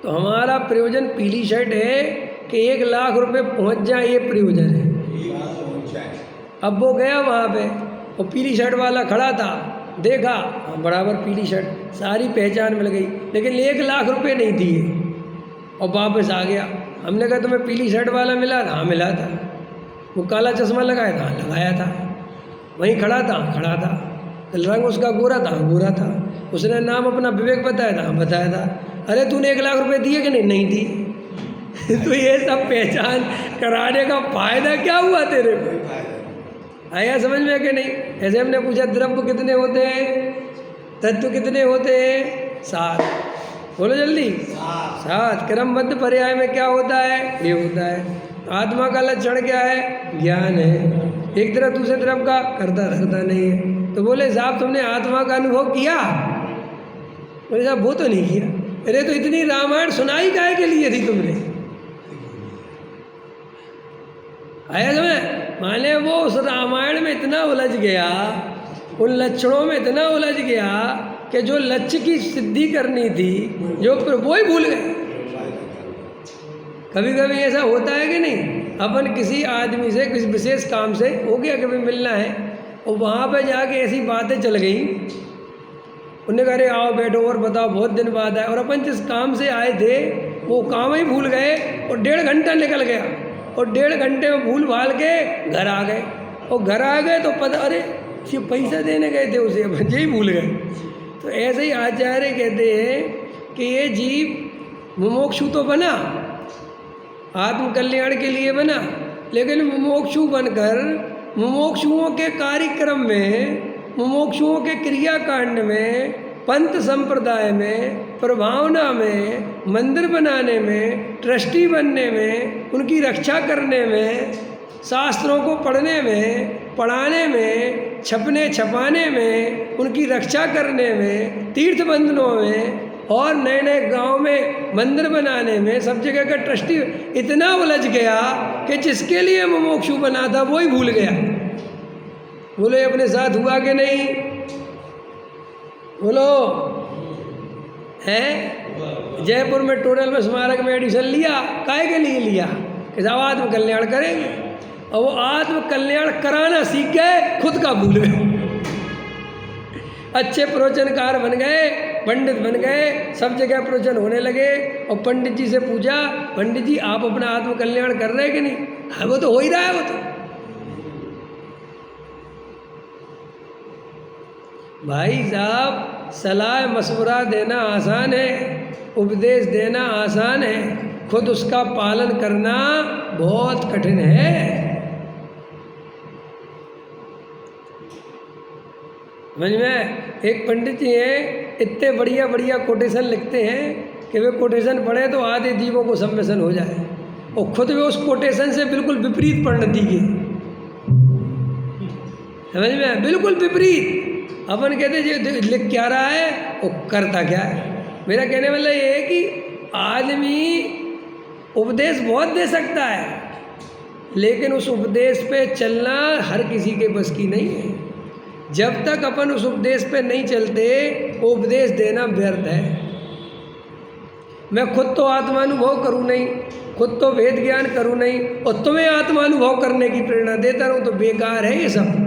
तो हमारा प्रयोजन पीली शर्ट है कि 1 लाख रुपए पहुंच जाए, ये प्रयोजन है। अब वो गया वहाँ पे, वो पीली शर्ट वाला खड़ा था, देखा बराबर पीली शर्ट, सारी पहचान मिल गई, लेकिन 1 लाख रुपए नहीं दिए और वापस आ गया। हमने कहा तुम्हें पीली शर्ट वाला मिला था? हाँ मिला था। वो काला चश्मा लगाया था? लगाया था। वहीं खड़ा था। रंग उसका गोरा था? गोरा था। उसने नाम अपना विवेक बताया था? बताया था। अरे तूने 1 लाख रुपए दिए कि नहीं? नहीं दिए। तो ये सब पहचान कराने का फायदा क्या हुआ तेरे को? आया समझ में कि नहीं? ऐसे हमने पूछा द्रव्य कितने होते हैं, तत्व कितने होते हैं? 7। बोलो जल्दी। 7। क्रमबद्ध पर्याय में क्या होता है? ये होता है। आत्मा का लक्षण क्या है? ज्ञान है। एक तरफ दूसरे तरफ का करता धरता नहीं है। तो बोले साहब तुमने आत्मा का अनुभव किया? बोले साहब वो तो नहीं किया। अरे तो इतनी रामायण सुनाई काहे के लिए थी तुमने? आया समझ? माने वो उस रामायण में इतना उलझ गया, उन लक्षणों में इतना उलझ गया कि जो लक्ष्य की सिद्धि करनी थी जो वो ही भूल गए। कभी कभी ऐसा होता है कि नहीं? अपन किसी आदमी से किसी विशेष काम से हो गया कभी मिलना है और वहाँ पे जाके ऐसी बातें चल गई, उन्होंने कहा अरे आओ बैठो और बताओ बहुत दिन बाद आए, और अपन जिस काम से आए थे वो काम ही भूल गए और 1.5 घंटा निकल गया और 1.5 घंटे में भूल भाल के घर आ गए। और घर आ गए तो पता अरे ये पैसा देने गए थे उसे, बच्चे ही भूल गए। तो ऐसे ही आचार्य कहते हैं कि ये जीव मुमुक्षु तो बना, आत्म कल्याण के लिए बना, लेकिन मुमुक्षु बनकर मुमुक्षुओं के कार्यक्रम में, मुमुक्षुओं के क्रियाकांड में, पंथ संप्रदाय में, प्रभावना में, मंदिर बनाने में, ट्रस्टी बनने में, उनकी रक्षा करने में, शास्त्रों को पढ़ने में, पढ़ाने में, छपने छपाने में, उनकी रक्षा करने में, तीर्थ बंधनों में और नए नए गांव में मंदिर बनाने में, सब जगह का ट्रस्टी इतना उलझ गया कि जिसके लिए मुमुक्षु बना था वो ही भूल गया। बोले अपने साथ हुआ कि नहीं? बोलो हैं? जयपुर में टोडल स्मारक में एडिशन लिया, काहे के लिए लिया? कि साहब आत्म कल्याण करेंगे, और वो आत्म कल्याण कराना सीख गए, खुद का भूल गए। अच्छे प्रवचनकार बन गए, पंडित बन गए, सब जगह प्रवचन होने लगे, और पंडित जी से पूछा पंडित जी आप अपना आत्म कल्याण कर रहे हैं कि नहीं? हाँ वो तो हो ही रहा है। वो तो भाई साहब सलाह मशवरा देना आसान है, उपदेश देना आसान है, खुद उसका पालन करना बहुत कठिन है। समझ में? एक पंडित जी हैं, इतने बढ़िया बढ़िया कोटेशन लिखते हैं कि वे कोटेशन पढ़े तो आधे जीवों को सम्मेलन हो जाए, और खुद वे उस कोटेशन से बिल्कुल विपरीत परिणति के। समझ में? बिल्कुल विपरीत। अपन कहते जो लिख क्या रहा है वो करता क्या है। मेरा कहने वाला ये है कि आदमी उपदेश बहुत दे सकता है, लेकिन उस उपदेश पे चलना हर किसी के बस की नहीं है। जब तक अपन उस उपदेश पे नहीं चलते वो उपदेश देना व्यर्थ है। मैं खुद तो आत्मानुभव करूँ नहीं, खुद तो वेद ज्ञान करूँ नहीं, और तुम्हें आत्मानुभव करने की प्रेरणा देता रहूँ तो बेकार है ये सब।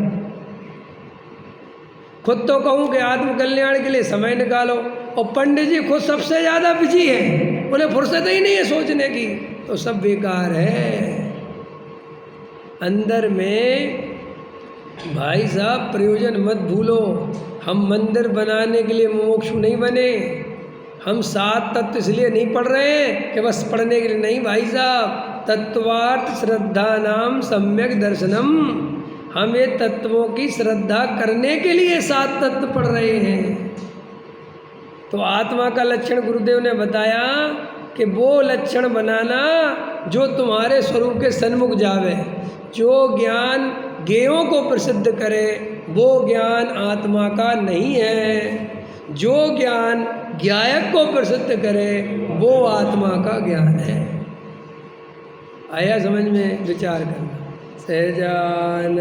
खुद तो कहूँ कि आत्म कल्याण के लिए समय निकालो, और पंडित जी खुद सबसे ज़्यादा बिजी है, उन्हें फुर्सत ही नहीं है सोचने की, तो सब बेकार है। अंदर में भाई साहब प्रयोजन मत भूलो। हम मंदिर बनाने के लिए मुमुक्षु नहीं बने, हम 7 तत्व इसलिए नहीं पढ़ रहे हैं कि बस पढ़ने के लिए नहीं भाई साहब। तत्वार्थ श्रद्धा नाम सम्यक दर्शनम, हम ये तत्वों की श्रद्धा करने के लिए 7 तत्व पढ़ रहे हैं। तो आत्मा का लक्षण गुरुदेव ने बताया कि वो लक्षण बनाना जो तुम्हारे स्वरूप के सन्मुख जावे, जो ज्ञान ज्ञेयों को प्रसिद्ध करे वो ज्ञान आत्मा का नहीं है, जो ज्ञान ज्ञायक को प्रसिद्ध करे वो आत्मा का ज्ञान है। आया समझ में? विचार करना। सहजानंद